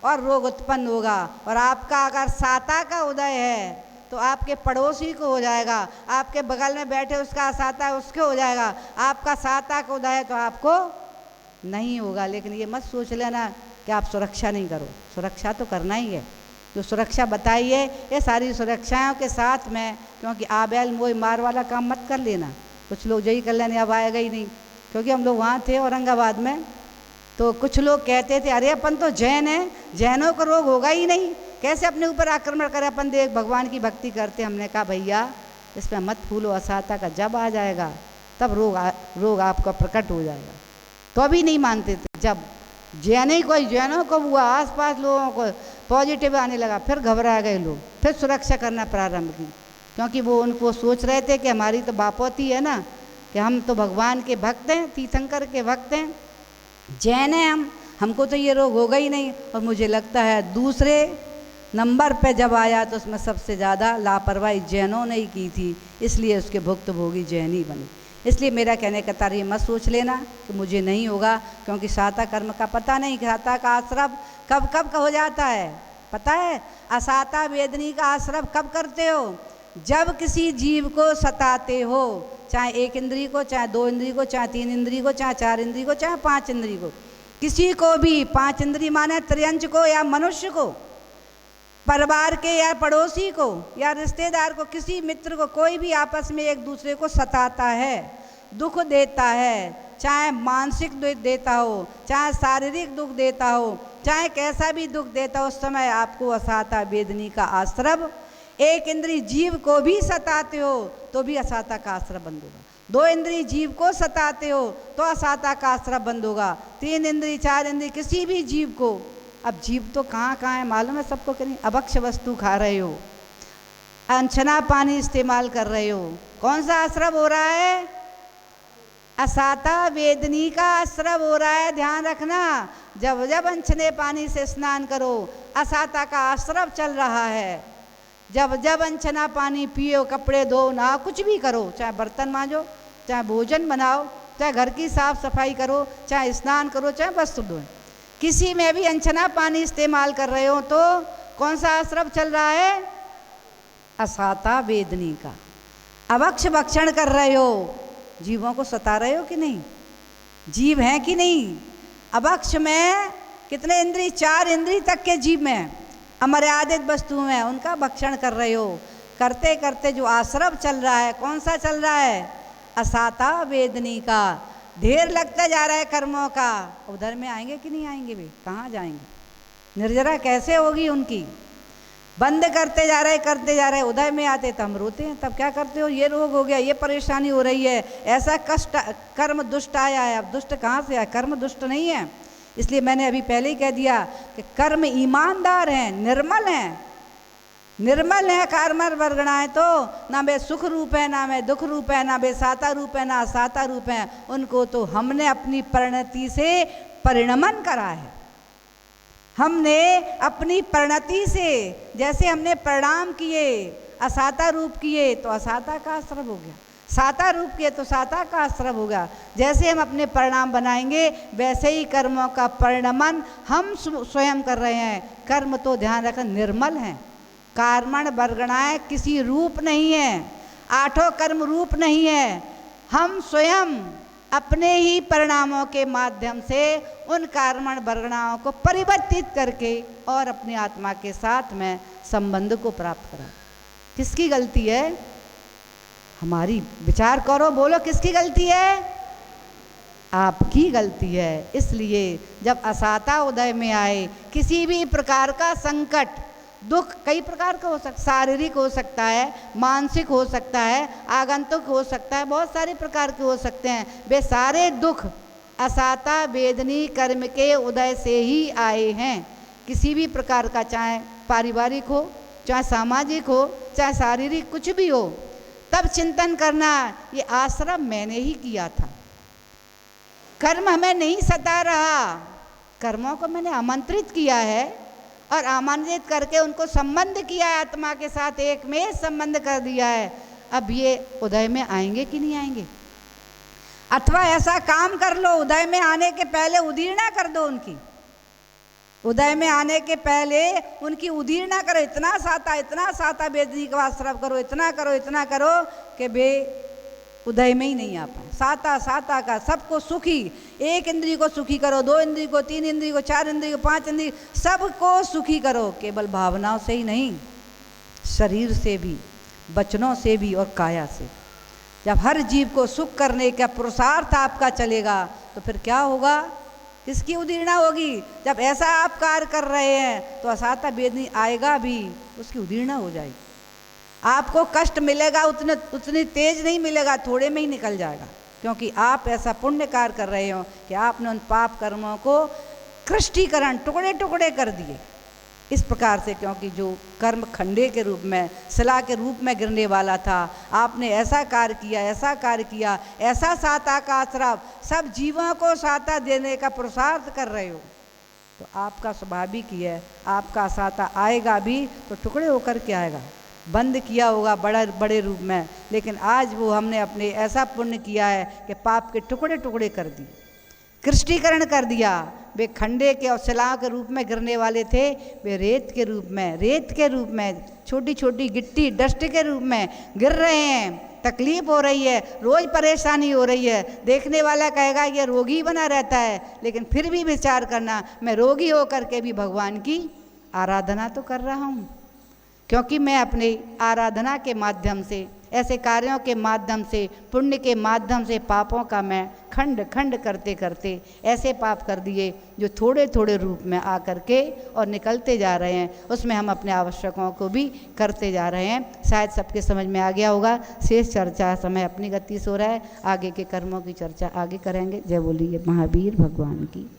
और रोग उत्पन्न होगा। और आपका अगर साता का उदय है तो आपके पड़ोसी को हो जाएगा, आपके बगल में बैठे उसका असाता है उसके हो जाएगा। आपका साता का उदय है तो आपको नहीं होगा। लेकिन ये मत सोच लेना कि आप सुरक्षा नहीं करो, सुरक्षा तो करना ही है। जो सुरक्षा बताई है ये सारी सुरक्षाओं के साथ में, क्योंकि आबैल मोई मार वाला काम मत कर लेना। कुछ लोग यही कर लेने, अब आएगा ही नहीं। क्योंकि हम लोग वहाँ थे औरंगाबाद में, तो कुछ लोग कहते थे अरे अपन तो जैन हैं, जैनों को रोग होगा ही नहीं, कैसे अपने ऊपर आक्रमण करे, अपन देख भगवान की भक्ति करते। हमने कहा भैया इस पर मत फूलो, असाता का जब आ जाएगा तब रोग आपका प्रकट हो जाएगा। तो अभी नहीं मानते थे। जब जैनों को हुआ, आसपास लोगों को पॉजिटिव आने लगा, फिर घबरा गए लोग, फिर सुरक्षा करना प्रारंभ की। क्योंकि वो उनको सोच रहे थे कि हमारी तो बापोती है ना, कि हम तो भगवान के भक्त हैं, तीर्थंकर के भक्त हैं, जैन हैं हमको तो ये रोग होगा ही नहीं। और मुझे लगता है दूसरे नंबर पे जब आया तो उसमें सबसे ज़्यादा लापरवाही जैनों ने ही की थी, इसलिए उसके भुक्तभोगी जैन ही बने। इसलिए मेरा कहने का तार ये मत सोच लेना कि मुझे नहीं होगा, क्योंकि साता कर्म का पता नहीं, साता का आश्रव कब कब का हो जाता है पता है? असाता वेदनी का आश्रव कब करते हो? जब किसी जीव को सताते हो, चाहे एक इंद्री को, चाहे दो इंद्री को, चाहे तीन इंद्री को, चाहे चार इंद्री को, चाहे पांच इंद्री को, किसी को भी, पांच इंद्री माने त्रियंच को या मनुष्य को, परिवार के या पड़ोसी को या रिश्तेदार को, किसी मित्र को, कोई भी आपस में एक दूसरे को सताता है, दुख देता है, चाहे मानसिक दुख देता हो, चाहे शारीरिक दुख देता हो, चाहे कैसा भी दुख देता हो, उस समय आपको असाता वेदनी का आश्रव। एक इंद्री जीव को भी सताते हो तो भी असाता का आश्रव बंद होगा। दो इंद्री जीव को सताते हो तो असाता का आश्रव बंद होगा। तीन इंद्री, चार इंद्री, किसी भी जीव को, अब जीव तो कहाँ कहाँ है मालूम है सबको कि नहीं? अभक्ष्य वस्तु खा रहे हो, अनछना पानी इस्तेमाल कर रहे हो, कौन सा आश्रव हो रहा है? असाता वेदनी का आश्रव हो रहा है, ध्यान रखना। जब जब अनछने पानी से स्नान करो, असाता का आश्रव चल रहा है। जब जब अनछना पानी पियो, कपड़े धो, नहाओ, कुछ भी करो, चाहे बर्तन मांजो, चाहे भोजन बनाओ, चाहे घर की साफ सफाई करो, चाहे स्नान करो, चाहे वस्त्र धोए, किसी में भी अनछना पानी इस्तेमाल कर रहे हो तो कौन सा आश्रव चल रहा है? असाता वेदनी का। अभक्ष भक्षण कर रहे हो, जीवों को सता रहे हो कि नहीं? जीव हैं कि नहीं? अभक्ष में कितने इंद्रिय? 4 इंद्रिय तक के जीव में, अमर्यादित वस्तु में, उनका भक्षण कर रहे हो। करते करते जो आश्रव चल रहा है, कौन सा चल रहा है? असाता वेदनी का। ढेर लगता जा रहा है कर्मों का। उधर में आएंगे कि नहीं आएंगे? वे कहाँ जाएंगे? निर्जरा कैसे होगी उनकी? बंद करते जा रहे, करते जा रहे, उदय में आते तो हम रोते हैं। तब क्या करते हो? ये रोग हो गया, ये परेशानी हो रही है, ऐसा कष्ट, कर्म दुष्ट आया है। अब दुष्ट कहाँ से आया? कर्म दुष्ट नहीं है। इसलिए मैंने अभी पहले ही कह दिया कि कर्म ईमानदार हैं, निर्मल हैं। निर्मल है कर्म वर्गणाएं तो, ना वे सुख रूप है, ना वे दुख रूप है, ना वे साता रूप है, ना असाता रूप है। उनको तो हमने अपनी परिणति से परिणमन करा है। हमने अपनी परिणति से, जैसे हमने प्रणाम किए, असाता रूप किए तो असाता का आश्रव हो गया, साता रूप किए तो साता का आश्रव होगा। जैसे हम अपने परिणाम बनाएंगे वैसे ही कर्मों का परिणमन हम स्वयं कर रहे हैं। कर्म तो ध्यान रखना निर्मल हैं, कर्मण वर्गणाएं किसी रूप नहीं है, 8 कर्म रूप नहीं है। हम स्वयं अपने ही परिणामों के माध्यम से उन कर्मण वर्गणाओं को परिवर्तित करके और अपनी आत्मा के साथ में संबंध को प्राप्त करा। किसकी गलती है? हमारी। विचार करो, बोलो किसकी गलती है? आपकी गलती है। इसलिए जब असाता उदय में आए, किसी भी प्रकार का संकट, दुख कई प्रकार का हो सकता, शारीरिक हो सकता है, मानसिक हो सकता है, आगंतुक हो सकता है, बहुत सारे प्रकार के हो सकते हैं। वे सारे दुख असाता वेदनी कर्म के उदय से ही आए हैं। किसी भी प्रकार का, चाहे पारिवारिक हो, चाहे सामाजिक हो, चाहे शारीरिक, कुछ भी हो, तब चिंतन करना ये आश्रम मैंने ही किया था। कर्म हमें नहीं सता रहा, कर्मों को मैंने आमंत्रित किया है और आमंत्रित करके उनको संबंध किया है, आत्मा के साथ एक में संबंध कर दिया है। अब ये उदय में आएंगे कि नहीं आएंगे? अथवा ऐसा काम कर लो, उदय में आने के पहले उदीर्णा कर दो उनकी। उदय में आने के पहले उनकी उदीर्णा करो, इतना साता वेदनी का आश्रव करो, इतना करो, इतना करो कि वे उदय में ही नहीं आ पाए। साता का सबको सुखी, एक इंद्रिय को सुखी करो, 2 इंद्रिय को, 3 इंद्रिय को, 4 इंद्रिय को, 5 इंद्रिय, सबको सुखी करो। केवल भावनाओं से ही नहीं, शरीर से भी, वचनों से भी और काया से। जब हर जीव को सुख करने का पुरुषार्थ आपका चलेगा तो फिर क्या होगा? किसकी उदीर्णा होगी? जब ऐसा आप कार्य कर रहे हैं तो असाता वेदनी आएगा भी, उसकी उदीर्णा हो जाएगी। आपको कष्ट मिलेगा, उतनी तेज नहीं मिलेगा, थोड़े में ही निकल जाएगा, क्योंकि आप ऐसा पुण्य कार्य कर रहे हो कि आपने उन पाप कर्मों को कृष्टीकरण, टुकड़े टुकड़े कर दिए इस प्रकार से। क्योंकि जो कर्म खंडे के रूप में, शिला के रूप में गिरने वाला था, आपने ऐसा कार्य किया, ऐसा कार्य किया, ऐसा साता का आश्रव, सब जीवों को साता देने का पुरुषार्थ कर रहे हो, तो आपका स्वाभाविक ही है, आपका साता आएगा भी तो टुकड़े होकर के आएगा। बंद किया होगा बड़े रूप में, लेकिन आज वो हमने अपने ऐसा पुण्य किया है कि पाप के टुकड़े टुकड़े कर दिए, कृष्टीकरण कर दिया। वे खंडे के और शिला के रूप में गिरने वाले थे, वे रेत के रूप में, छोटी छोटी गिट्टी, डस्ट के रूप में गिर रहे हैं। तकलीफ हो रही है, रोज़ परेशानी हो रही है। देखने वाला कहेगा ये रोगी बना रहता है, लेकिन फिर भी विचार करना, मैं रोगी होकर के भी भगवान की आराधना तो कर रहा हूँ, क्योंकि मैं अपने आराधना के माध्यम से, ऐसे कार्यों के माध्यम से, पुण्य के माध्यम से पापों का मैं खंड खंड करते करते ऐसे पाप कर दिए जो थोड़े थोड़े रूप में आ करके और निकलते जा रहे हैं। उसमें हम अपने आवश्यकों को भी करते जा रहे हैं। शायद सबके समझ में आ गया होगा। शेष चर्चा समय अपनी गति से हो रहा है, आगे के कर्मों की चर्चा आगे करेंगे। जय बोलिए महावीर भगवान की।